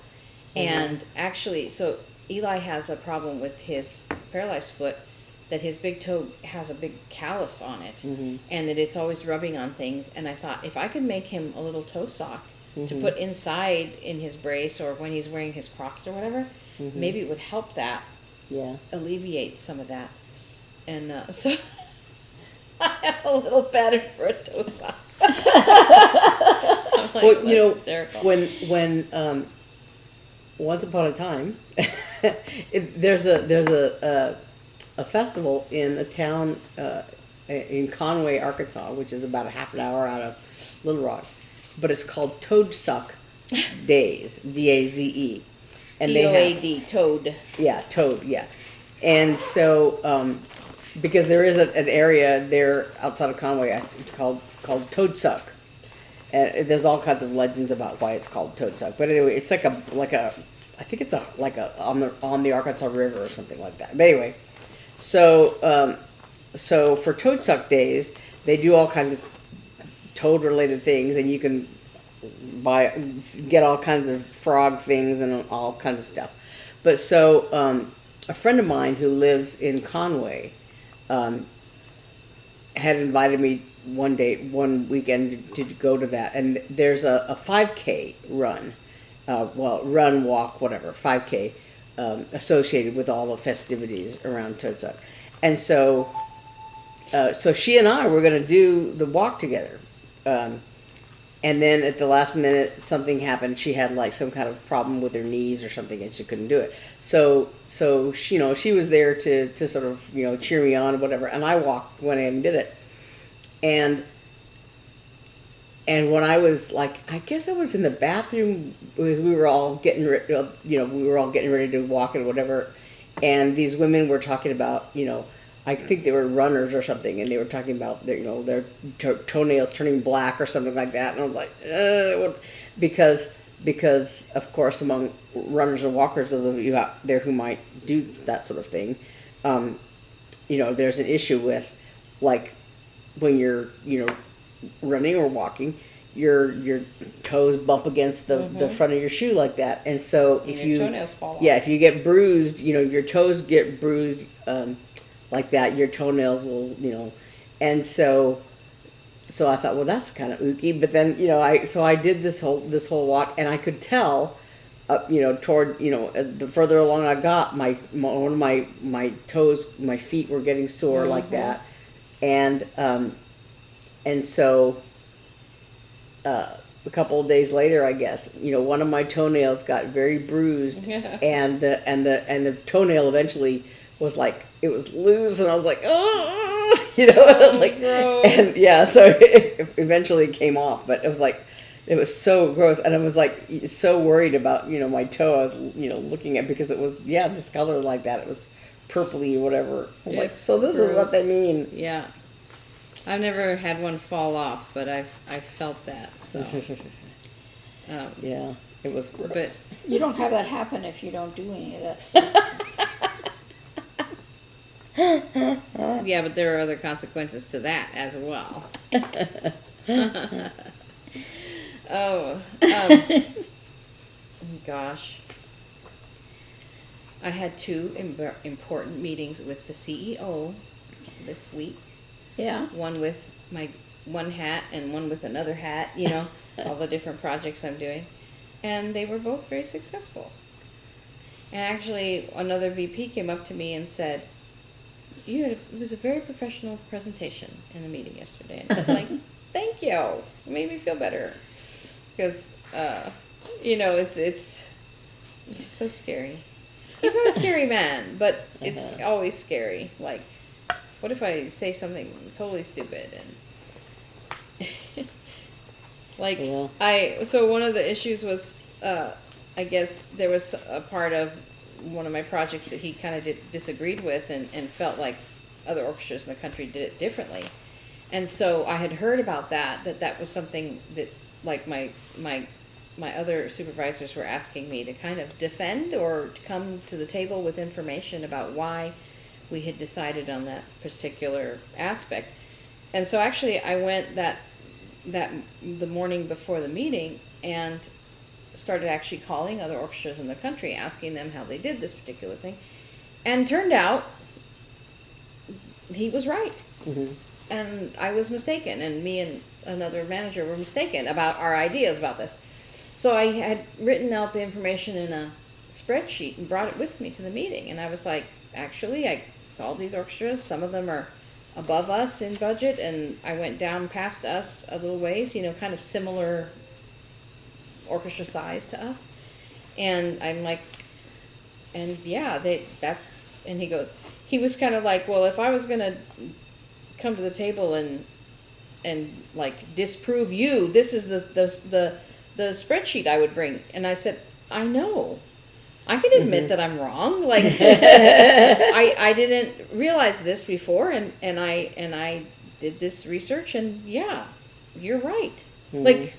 And actually, so Eli has a problem with his paralyzed foot that his big toe has a big callus on it and that it's always rubbing on things. And I thought, if I could make him a little toe sock to put inside in his brace or when he's wearing his Crocs or whatever, maybe it would help that alleviate some of that. And so I have a little pattern for a toe sock. I'm like, Well, you know, hysterical. when once upon a time, there's a festival in a town in Conway, Arkansas, which is about a half an hour out of Little Rock, but it's called Toad Suck Days, D-A-Z-E. And T-O-A-D, Toad. Yeah, Toad, yeah. And so, because there is an area there outside of Conway called Toad Suck. And there's all kinds of legends about why it's called toad suck. But anyway, it's like a I think it's on the Arkansas River or something like that. But anyway, so for toad suck days, they do all kinds of toad related things, and you can get all kinds of frog things and all kinds of stuff. But so a friend of mine who lives in Conway had invited me one weekend to go to that, and there's a 5K run, run, walk, whatever, 5K associated with all the festivities around Toad Suck. And so she and I were going to do the walk together. And then at the last minute, something happened. She had like some kind of problem with her knees or something, and she couldn't do it. So she, she was there to sort of, cheer me on or whatever. And I went in and did it. And when I was like, I guess I was in the bathroom because we were all getting ready to walk and whatever. And these women were talking about, I think they were runners or something, and they were talking about their toenails turning black or something like that. And I was like, because of course among runners and walkers, those of you out there who might do that sort of thing, there's an issue with like when you're running or walking, your toes bump against the front of your shoe like that, and so if your toenails fall off. Yeah, if you get bruised, your toes get bruised. Like that, your toenails will, and so I thought, well, that's kind of ooky. But then, I did this whole walk, and I could tell, toward, the further along I got, one of my toes, my feet were getting sore like that, and so a couple of days later, I guess, one of my toenails got very bruised, and the toenail eventually was like, it was loose, and I was like, oh, like, gross. And yeah, so it eventually came off, but it was like, it was so gross, and I was like so worried about my toe. I was looking at, because it was discolored like that. It was purpley or whatever. I'm like, so this is what they mean. Yeah, I've never had one fall off, but I've felt that. So yeah, it was gross. But You don't have that happen if you don't do any of that stuff. yeah, but there are other consequences to that as well. Gosh. I had two important meetings with the CEO this week. Yeah. One with my one hat and one with another hat, all the different projects I'm doing. And they were both very successful. And actually, another VP came up to me and said, it was a very professional presentation in the meeting yesterday. And I was like, thank you. It made me feel better. Because, it's so scary. He's not a scary man, but it's always scary. Like, what if I say something totally stupid? And like, so one of the issues was, I guess there was a part of one of my projects that he kind of disagreed with and felt like other orchestras in the country did it differently. And so I had heard about that was something that like my other supervisors were asking me to kind of defend or to come to the table with information about why we had decided on that particular aspect. And so actually I went the morning before the meeting and started actually calling other orchestras in the country, asking them how they did this particular thing. And turned out he was right. Mm-hmm. And I was mistaken, and me and another manager were mistaken about our ideas about this. So I had written out the information in a spreadsheet and brought it with me to the meeting. And I was like, actually, I called these orchestras. Some of them are above us in budget, and I went down past us a little ways, kind of similar orchestra size to us. And I'm like, and yeah, and he was kind of like, well, if I was going to come to the table and like disprove you, this is the spreadsheet I would bring. And I said, I know, I can admit that I'm wrong. Like, I didn't realize this before, and I did this research, and yeah, you're right. Like,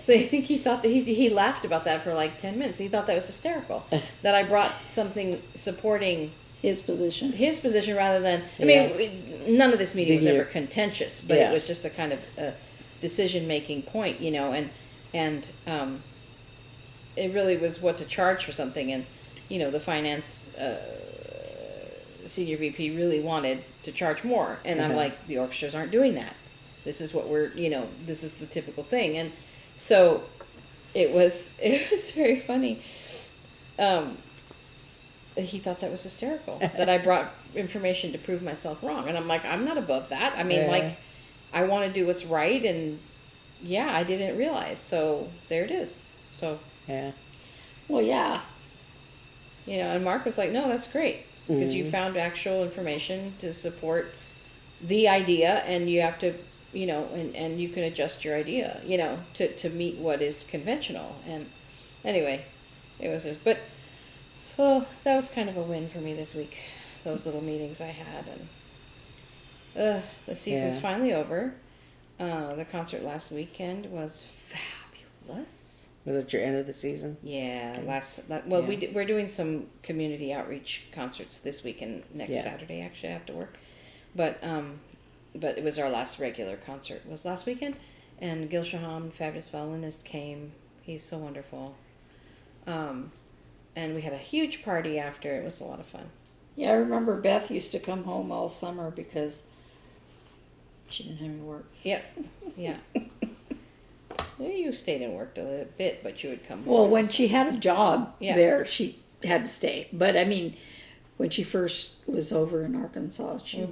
so I think he thought that he laughed about that for like 10 minutes. He thought that was hysterical. That I brought something supporting His position. rather than, I mean, none of this meeting was ever contentious, but Yeah. it was just a kind of a decision-making point, you know, and it really was what to charge for something, and, you know, the finance senior VP really wanted to charge more, and I'm like, the orchestras aren't doing that. This is what we're, you know, this is the typical thing, and so it was very funny. He thought that was hysterical, that I brought information to prove myself wrong. And I'm like, I'm not above that. I mean, like, I want to do what's right. And yeah, I didn't realize. So there it is. So, Yeah. Well, yeah. you know, and Mark was like, no, that's great. Because you found actual information to support the idea, and you have to, you know, and you can adjust your idea, you know, to meet what is conventional. And anyway, it was just, but so that was kind of a win for me this week. Those little meetings I had, and the season's finally over. The concert last weekend was fabulous. Was it your end of the season? Yeah, we're doing some community outreach concerts this week and next Saturday. Actually, I have to work, but it was our last regular concert. It was last weekend, and Gil Shaham, fabulous violinist, came. He's so wonderful. And we had a huge party after. It was a lot of fun. Yeah, I remember Beth used to come home all summer because she didn't have any work. Yep. Yeah. Well, you stayed and worked a little bit, but you would come home. Well, when she had a job there, she had to stay. But I mean, when she first was over in Arkansas, she...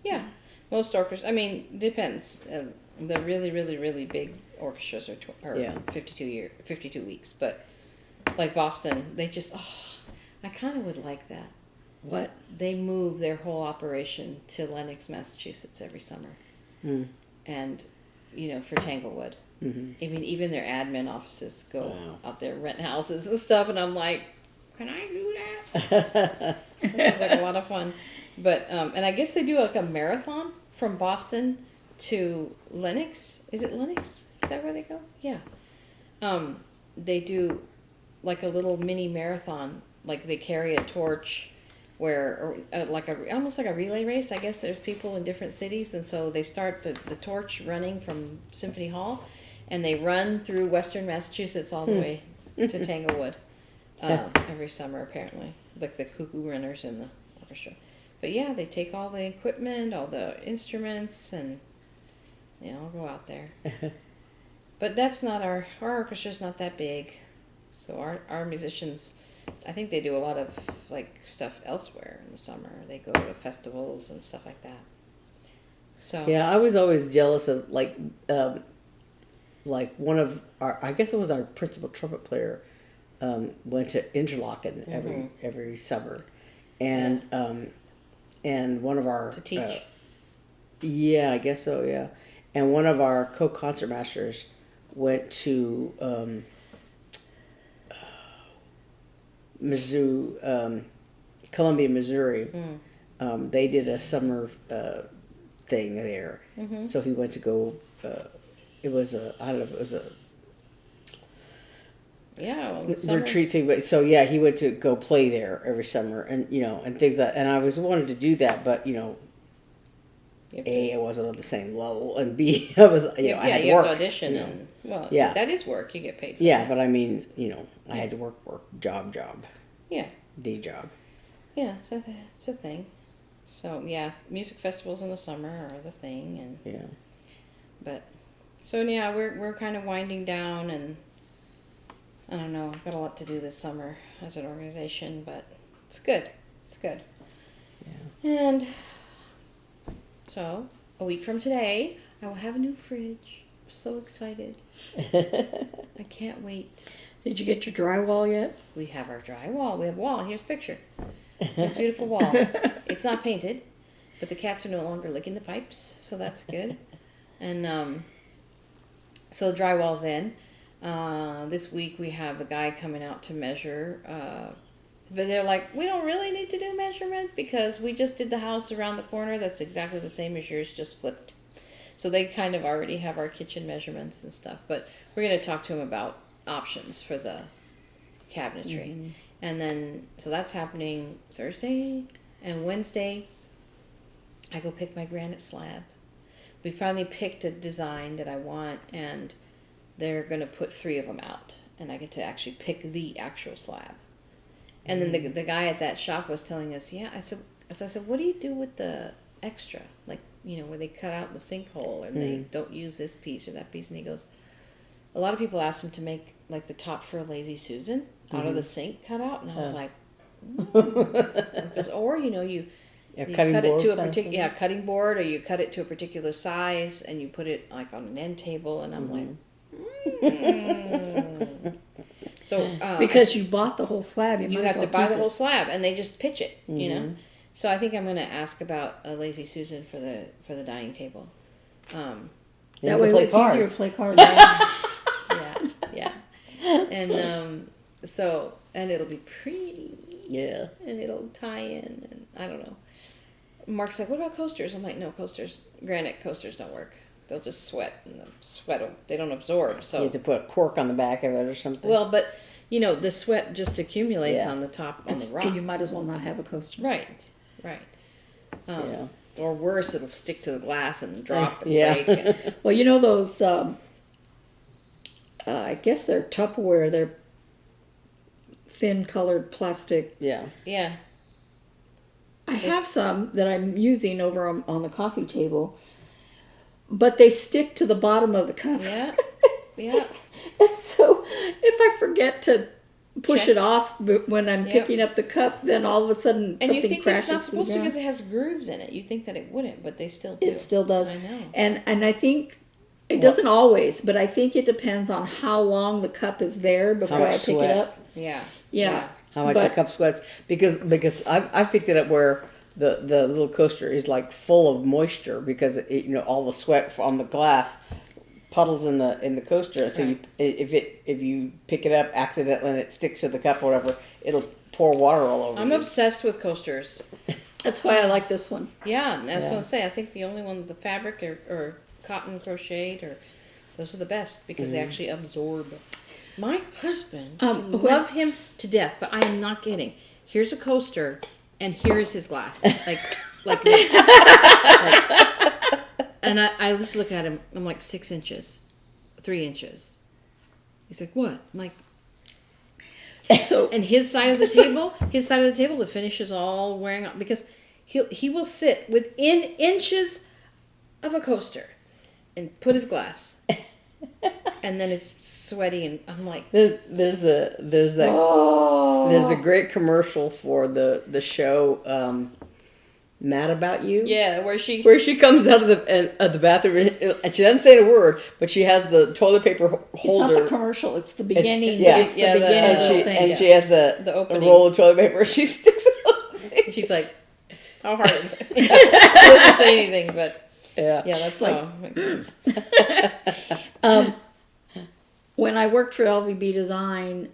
Yeah. Most orchestras, I mean, depends. The really, really, really big orchestras are 52 weeks. But like Boston, they just, I kind of would like that. What? They move their whole operation to Lenox, Massachusetts every summer. And, you know, for Tanglewood. I mean, even their admin offices go out there, rent houses and stuff, and I'm like, can I do that? It sounds like a lot of fun. But, and I guess they do like a marathon from Boston to Lenox. Is it Lenox? Is that where they go? Yeah. They do like a little mini marathon. Like they carry a torch almost like a relay race. I guess there's people in different cities, and so they start the torch running from Symphony Hall, and they run through Western Massachusetts all the way to Tanglewood every summer, apparently. Like the cuckoo runners in the orchestra. But yeah, they take all the equipment, all the instruments, and they all go out there. But that's not our orchestra's not that big. So our musicians, I think they do a lot of like stuff elsewhere in the summer. They go to festivals and stuff like that. So yeah, I was always jealous of like one of our, I guess it was our principal trumpet player, went to Interlaken every summer, and one of our to teach. Yeah, I guess so. Yeah, and one of our co-concertmasters went to Columbia, Missouri. They did a summer thing there, so he went to go. It was a retreat thing, but so yeah, he went to go play there every summer, and and things that, and I was wanted to do that, but A, I wasn't on the same level, and B, I was I had to you work, have to audition, and that is work. You get paid for that. but I mean, I had to work, job, yeah, day job. Yeah, so it's a thing. So yeah, music festivals in the summer are the thing, and but so yeah, we're kind of winding down, and I don't know, I've got a lot to do this summer as an organization, but it's good. It's good. Yeah. And so a week from today, I will have a new fridge. I'm so excited. I can't wait. Did you get your drywall yet? We have our drywall. We have a wall. Here's a picture. A beautiful wall. It's not painted, but the cats are no longer licking the pipes, so that's good. And so the drywall's in. This week we have a guy coming out to measure. But they're like, we don't really need to do measurement because we just did the house around the corner. That's exactly the same as yours, just flipped. So they kind of already have our kitchen measurements and stuff. But we're going to talk to them about options for the cabinetry. Mm-hmm. And then, so that's happening Thursday. And Wednesday, I go pick my granite slab. We finally picked a design that I want, and they're going to put 3 of them out. And I get to actually pick the actual slab. And then the guy at that shop was telling us, I said, what do you do with the extra? Like, where they cut out the sinkhole and they don't use this piece or that piece. And he goes, a lot of people ask him to make like the top for a Lazy Susan out of the sink cut out. And I was like, because, or, you cut it to a particular, cutting board, or you cut it to a particular size and you put it like on an end table. And I'm like, So because you bought the whole slab, you have to buy the whole slab, and they just pitch it, So I think I'm going to ask about a Lazy Susan for the dining table. That way it's easier to play cards. yeah. And and it'll be pretty. Yeah. And it'll tie in, and I don't know. Mark's like, what about coasters? I'm like, no, granite coasters don't work. They'll just sweat, and they don't absorb. So you have to put a cork on the back of it or something. Well, but the sweat just accumulates on the top on the rock. You might as well not have a coaster. Right. Or worse, it'll stick to the glass and drop and break. Well, those. I guess they're Tupperware. They're thin colored plastic. Yeah. Yeah. I have some that I'm using over on the coffee table. But they stick to the bottom of the cup. Yeah, yeah. And so if I forget to push it off when I'm picking up the cup, then all of a sudden something crashes. And you think it's not supposed to because it has grooves in it. You'd think that it wouldn't, but they still do. It still does. I know. And I think it doesn't always, but I think it depends on how long the cup is there before I pick it up. Yeah. How much the cup sweats. Because I picked it up where the little coaster is like full of moisture because all the sweat on the glass puddles in the coaster. So if you pick it up accidentally and it sticks to the cup or whatever, it'll pour water all over. I'm obsessed with coasters. That's why I like this one. Yeah, that's what I'm saying. I think the only one, the fabric or cotton crocheted, those are the best because they actually absorb. My husband, I love him to death, but I am not kidding. Here's a coaster. And here is his glass, like this. And I just look at him. I'm like 6 inches, 3 inches. He's like, what? I'm like, so. And his side of the table, the finish is all wearing off because he will sit within inches of a coaster and put his glass, and then it's sweaty, and I'm like, there's a great commercial for the show Mad About You. Yeah, where she comes out of the bathroom and she doesn't say a word, but she has the toilet paper holder. It's not the commercial; it's the beginning. It's the beginning of the thing. And she has a roll of toilet paper. She sticks it on the thing. She's like, "How hard is it?" She doesn't say anything, but that's when I worked for LVB Design,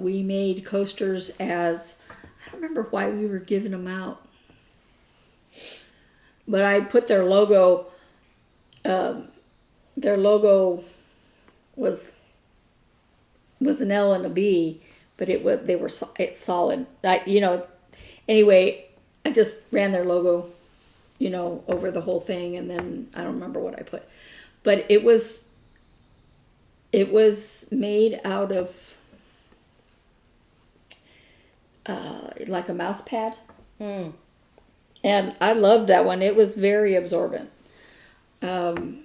we made coasters as, I don't remember why we were giving them out, but I put their logo was an L and a B, but it's solid. Anyway, I just ran their logo, over the whole thing, and then I don't remember what I put, but it was made out of like a mouse pad. And I loved that one. It was very absorbent. But,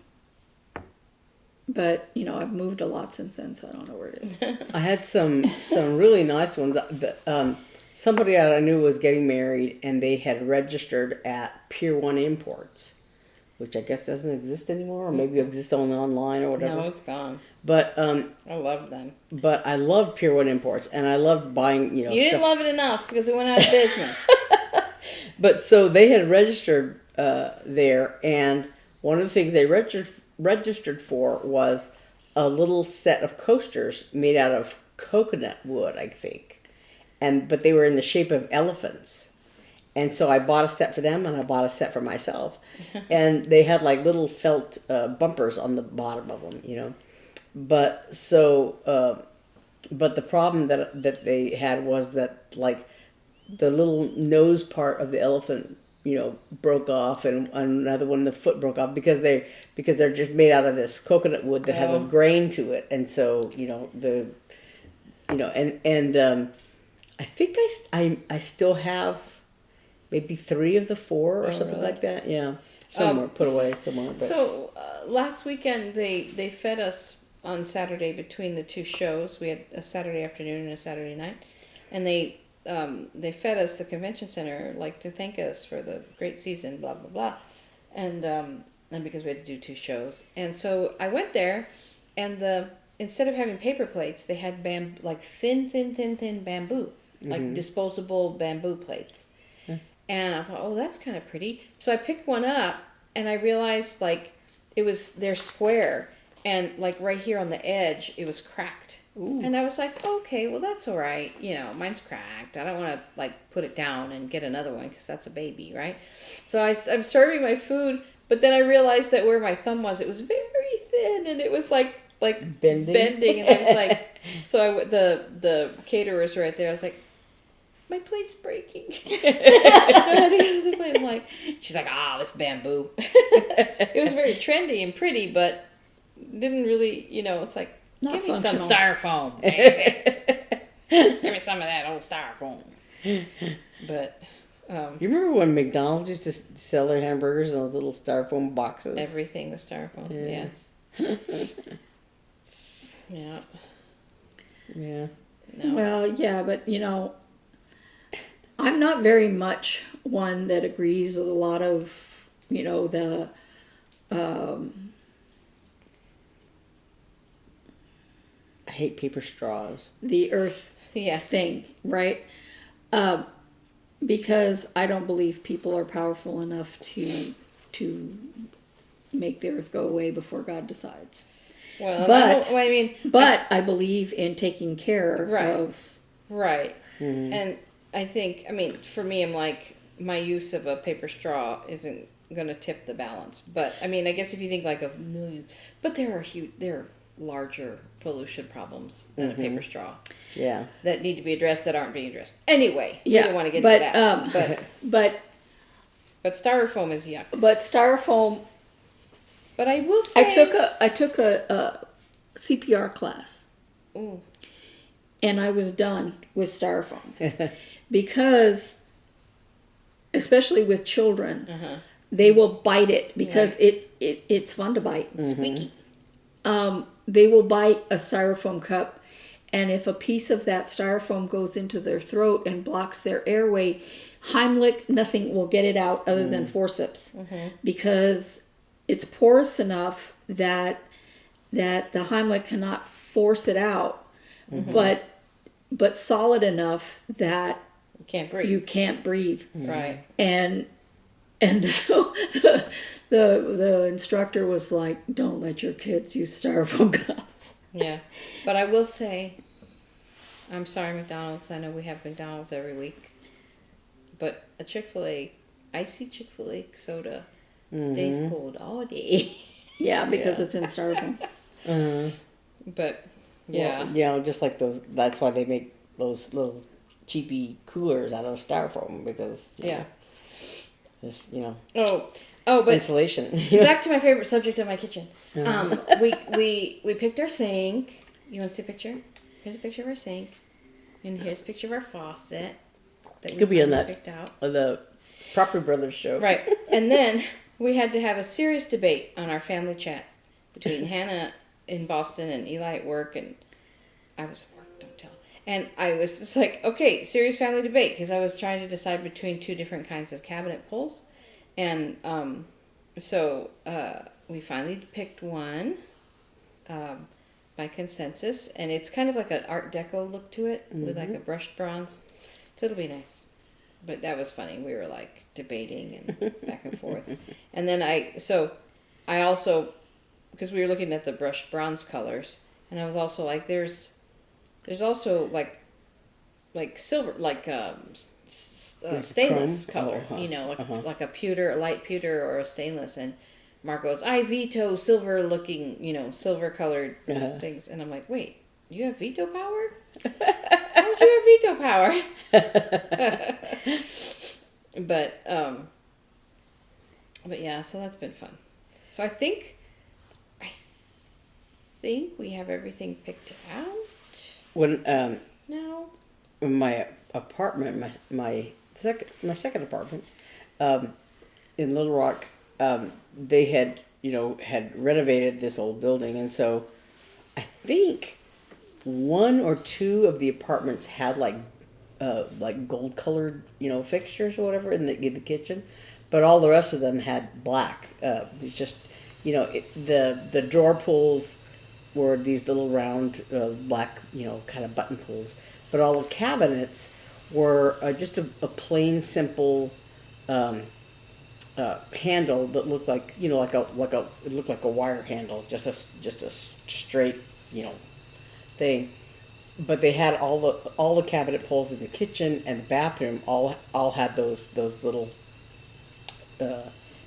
I've moved a lot since then, so I don't know where it is. I had some really nice ones. Somebody that I knew was getting married, and they had registered at Pier 1 Imports, which I guess doesn't exist anymore, or maybe exists only online or whatever. No, it's gone. But I love them. But I loved Pier 1 Imports, and I loved buying, You didn't love it enough because it went out of business. But so they had registered there, and one of the things they registered for was a little set of coasters made out of coconut wood, I think. But they were in the shape of elephants. And so I bought a set for them, and I bought a set for myself. And they had like little felt bumpers on the bottom of them, you know. But but the problem that they had was that like the little nose part of the elephant, you know, broke off, and another one, the foot broke off because they're just made out of this coconut wood that has a grain to it, and so I think I still have maybe 3 of the 4 or something like that. Yeah, somewhere put away somewhere. But. So last weekend they fed us on Saturday between the 2 shows. We had a Saturday afternoon and a Saturday night, and they fed us the convention center like to thank us for the great season, blah blah blah, and because we had to do 2 shows, and so I went there, and instead of having paper plates, they had like thin bamboo, like disposable bamboo plates. And I thought, oh, that's kind of pretty. So I picked one up, and I realized, like, they're square, and, like, right here on the edge, it was cracked. Ooh. And I was like, okay, well, that's all right. You know, mine's cracked. I don't want to, like, put it down and get another one, because that's a baby, right? So I'm serving my food, but then I realized that where my thumb was, it was very thin, and it was, like bending. And I was like, so the caterer's right there. I was like, my plate's breaking. I'm like, she's like, this bamboo. It was very trendy and pretty, but didn't really, you know, it's like, not give me functional. some styrofoam. Give me some of that old styrofoam. But you remember when McDonald's used to sell their hamburgers in those little styrofoam boxes? Everything was styrofoam. Yes. Yeah. Yeah. No. Well, yeah, but you know, I'm not very much one that agrees with a lot of, you know, the I hate paper straws. The earth thing, right? Because I don't believe people are powerful enough to make the earth go away before God decides. Well, but I believe in taking care of... Right. Mm-hmm. And I think, for me, I'm like, my use of a paper straw isn't going to tip the balance. But, I guess if you think like of millions... But there are larger pollution problems than a paper straw. Yeah. That need to be addressed that aren't being addressed. Anyway, we don't want to get into that. But styrofoam is yuck. But styrofoam... But I will say... I took a CPR class. Ooh. And I was done with styrofoam. Because, especially with children, they will bite it because it's fun to bite. It's squeaky. They will bite a styrofoam cup, and if a piece of that styrofoam goes into their throat and blocks their airway, Heimlich, nothing will get it out other than forceps. Because it's porous enough that the Heimlich cannot force it out, but solid enough that you can't breathe. Right. And so the instructor was like, don't let your kids use styrofoam cups. Yeah. But I will say, I'm sorry, McDonald's. I know we have McDonald's every week. But a Chick-fil-A, icy Chick-fil-A soda stays cold all day. Yeah, because it's in styrofoam. But, yeah. Well, just like those, that's why they make those little cheapy coolers out of styrofoam, because, just, but insulation. Back to my favorite subject of my kitchen. We picked our sink. You want to see a picture? Here's a picture of our sink, and here's a picture of our faucet that we picked out. The Proper Brothers show, right? And then we had to have a serious debate on our family chat between Hannah in Boston and Eli at work, and I was at work. Don't tell. And I was just like, okay, serious family debate, because I was trying to decide between 2 different kinds of cabinet pulls. And so we finally picked one by consensus, and it's kind of like an Art Deco look to it with like a brushed bronze. So it'll be nice. But that was funny. We were like debating and back and forth. And then I also, because we were looking at the brushed bronze colors, and I was also like, there's also like silver, like stainless chrome? color, Oh, you know, uh-huh. like a pewter, a light pewter, or a stainless. And Mark goes, I veto silver looking, you know, silver colored things. And I'm like, wait, you have veto power? How would you have veto power? But yeah, so that's been fun. So I think we have everything picked out When now. in my apartment, my second apartment, in Little Rock, they had renovated this old building, and so I think one or two of the apartments had like gold colored fixtures or whatever in the kitchen, but all the rest of them had black. It's just the drawer pulls were these little round black kind of button pulls, but all the cabinets were just a plain simple handle that looked like it looked like a wire handle, just a straight thing. But they had all the cabinet pulls in the kitchen and the bathroom all had those little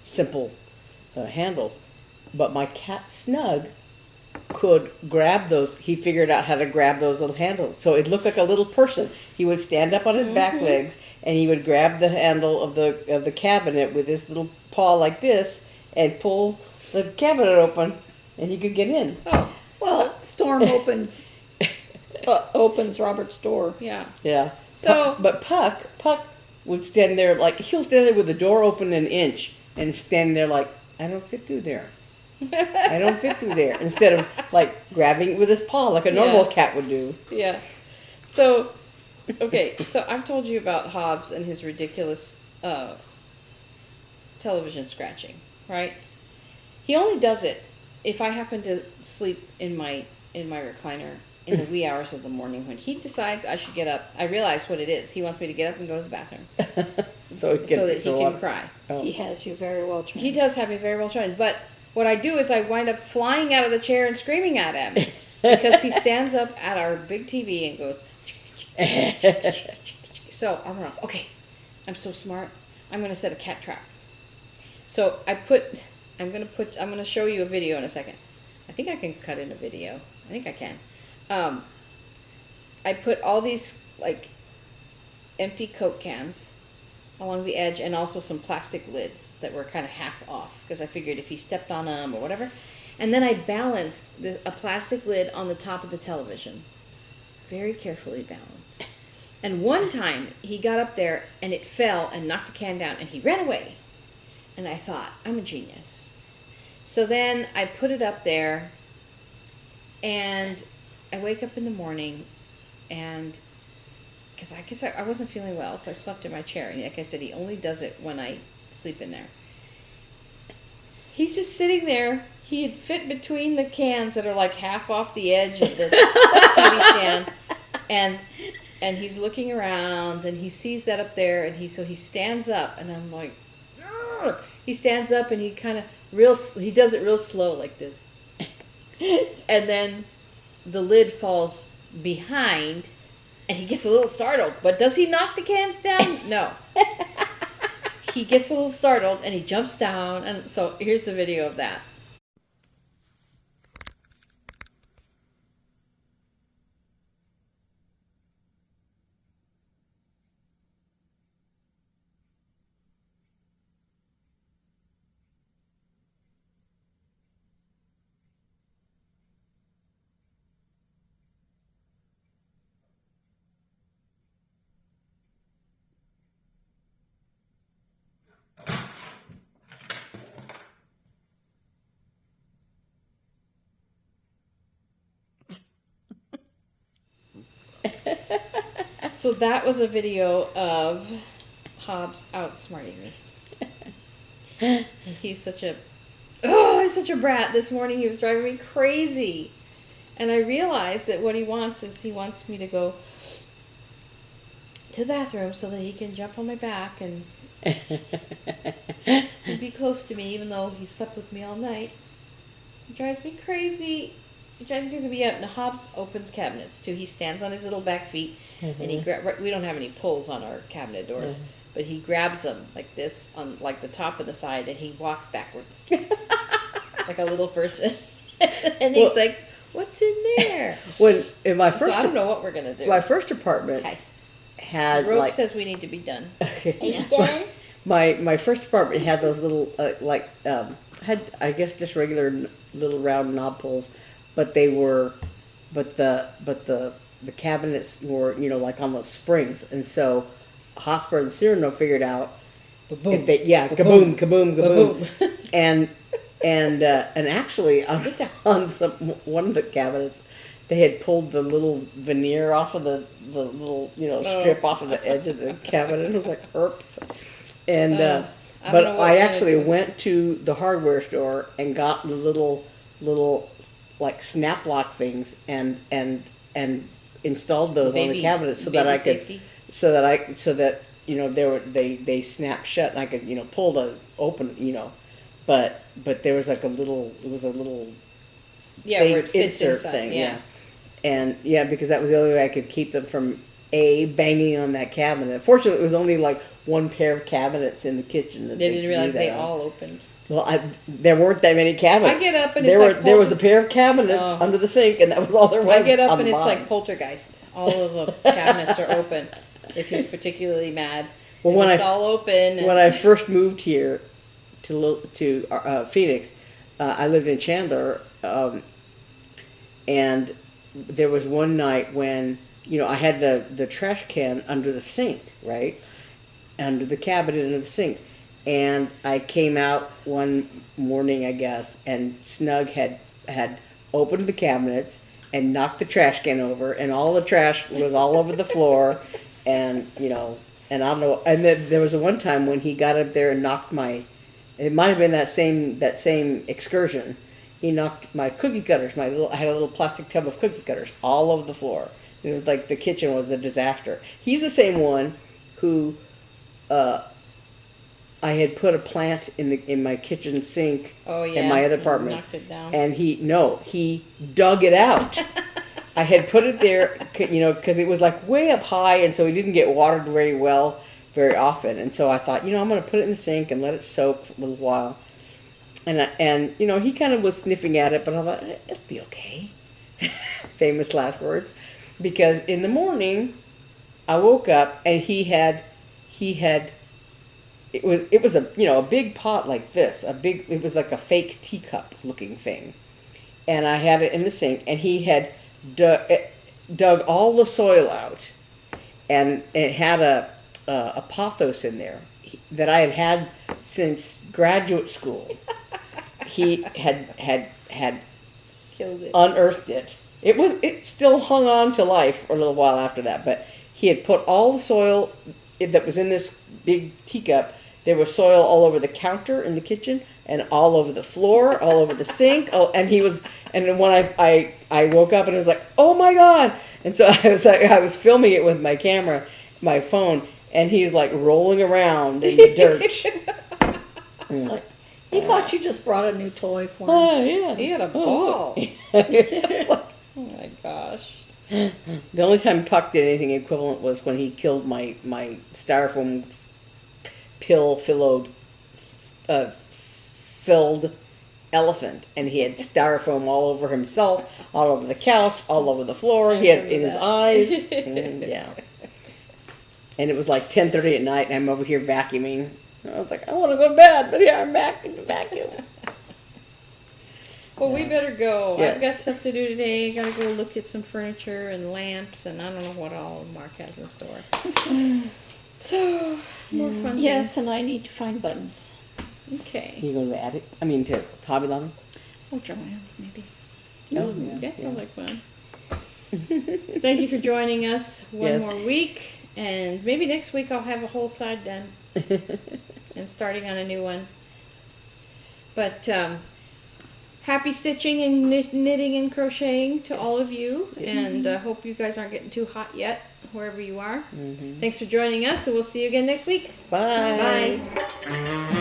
simple handles. But my cat Snug could grab those. He figured out how to grab those little handles, so it looked like a little person. He would stand up on his back legs and he would grab the handle of the cabinet with his little paw like this and pull the cabinet open, and he could get in. Oh, well, Storm opens Robert's door. Yeah. Yeah. So, but Puck would stand there he'll stand there with the door open an inch and stand there like, I don't fit through there. I don't fit through there. Instead of grabbing with his paw like a normal cat would do. Yeah. So, okay. So I've told you about Hobbs and his ridiculous television scratching, right? He only does it if I happen to sleep in my recliner in the wee hours of the morning when he decides I should get up. I realize what it is. He wants me to get up and go to the bathroom so that he can cry. Oh. He has you very well trained. He does have me very well trained, but what I do is I wind up flying out of the chair and screaming at him because he stands up at our big TV and goes. So I'm like, okay, I'm so smart. I'm going to set a cat trap. So I'm going to show you a video in a second. I think I can cut in a video. I think I can. I put all these empty Coke cans along the edge and also some plastic lids that were kind of half off because I figured if he stepped on them or whatever. And then I balanced a plastic lid on the top of the television. Very carefully balanced. And one time he got up there and it fell and knocked a can down and he ran away. And I thought, I'm a genius. So then I put it up there and I wake up in the morning and because I guess I wasn't feeling well, so I slept in my chair. And like I said, he only does it when I sleep in there. He's just sitting there. He had fit between the cans that are half off the edge of the TV stand. And he's looking around and he sees that up there and he stands up and I'm like, argh! He stands up and he he does it real slow like this. And then the lid falls behind and he gets a little startled. But does he knock the cans down? No. He gets a little startled and he jumps down. And so here's the video of that. So that was a video of Hobbs outsmarting me. He's such a brat. This morning he was driving me crazy. And I realized that what he wants me to go to the bathroom so that he can jump on my back and be close to me even though he slept with me all night. It drives me crazy. He drives me crazy. Yeah, Hobbs opens cabinets too. He stands on his little back feet, and he we don't have any pulls on our cabinet doors, but he grabs them like this on like the top of the side, and he walks backwards like a little person, and he's like, "What's in there?" When in my first, so I don't know what we're gonna do. My first apartment had Rope like, says we need to be done. Are you done? My first apartment had those little had I guess just regular little round knob pulls, but they were, the cabinets were like on those springs, and so Hotspur and Cyrano figured out if they kaboom kaboom kaboom, and actually on one of the cabinets they had pulled the little veneer off of the little strip off of the edge of the cabinet. It was like and but I actually went to the hardware store and got the little like snap lock things and installed those on the cabinets so that I could so that they snap shut and I could pull the open but there was like a little where it fits insert inside, thing and because that was the only way I could keep them from banging on that cabinet. Fortunately, it was only like one pair of cabinets in the kitchen. That they didn't realize they all opened. Well, there weren't that many cabinets. I get up and there was a pair of cabinets under the sink, and that was all there was. I get up and it's like Poltergeist. All of the cabinets are open. If he's particularly mad, well, it's all open. When I first moved here to Phoenix, I lived in Chandler, and there was one night when I had the trash can under the sink, right? Under the cabinet, under the sink. And I came out one morning, I guess, and Snug had opened the cabinets and knocked the trash can over, and all the trash was all over the floor. And, and I don't know. And then there was one time when he got up there and knocked it might have been that same excursion. He knocked my cookie cutters, I had a little plastic tub of cookie cutters all over the floor. It was like the kitchen was a disaster. He's the same one who I had put a plant in my kitchen sink in my other apartment. Knocked it down. And he dug it out. I had put it there, because it was like way up high, and so it didn't get watered very often. And so I thought, I'm going to put it in the sink and let it soak for a little while. And he kind of was sniffing at it, but I thought, it'll be okay. Famous last words. Because in the morning, I woke up and it was a big pot like this, it was like a fake teacup looking thing, and I had it in the sink, and he had dug all the soil out, and it had a pothos in there that I had since graduate school. He had killed it, unearthed it. It still hung on to life for a little while after that, but he had put all the soil that was in this big teacup. There was soil all over the counter in the kitchen and all over the floor, all over the sink. And then when I woke up and I was like, oh my God. And so I was filming it with my camera, my phone, and he's like rolling around in the dirt. I'm like, He thought you just brought a new toy for him. oh yeah. He had a ball. Oh my gosh. The only time Puck did anything equivalent was when he killed my styrofoam filled elephant, and he had styrofoam all over himself, all over the couch, all over the floor. He had in his eyes. Yeah. And it was like 10:30 at night, and I'm over here vacuuming. I was like, I want to go to bed, but yeah, I'm back in the vacuum. Well, we better go. Yes. I've got stuff to do today. Got to go look at some furniture and lamps, and I don't know what all Mark has in store. So, more fun Yes, things. and I need to find buttons. Okay. You go to the attic? To Hobby Lobby? Oh, Joanne's maybe. Oh, Ooh, yeah, that sounds yeah. like fun. Thank you for joining us one Yes. more week, and maybe next week I'll have a whole side done and starting on a new one. But happy stitching and knitting and crocheting to all of you, and hope you guys aren't getting too hot yet wherever you are. Thanks for joining us, and we'll see you again next week. Bye. Bye.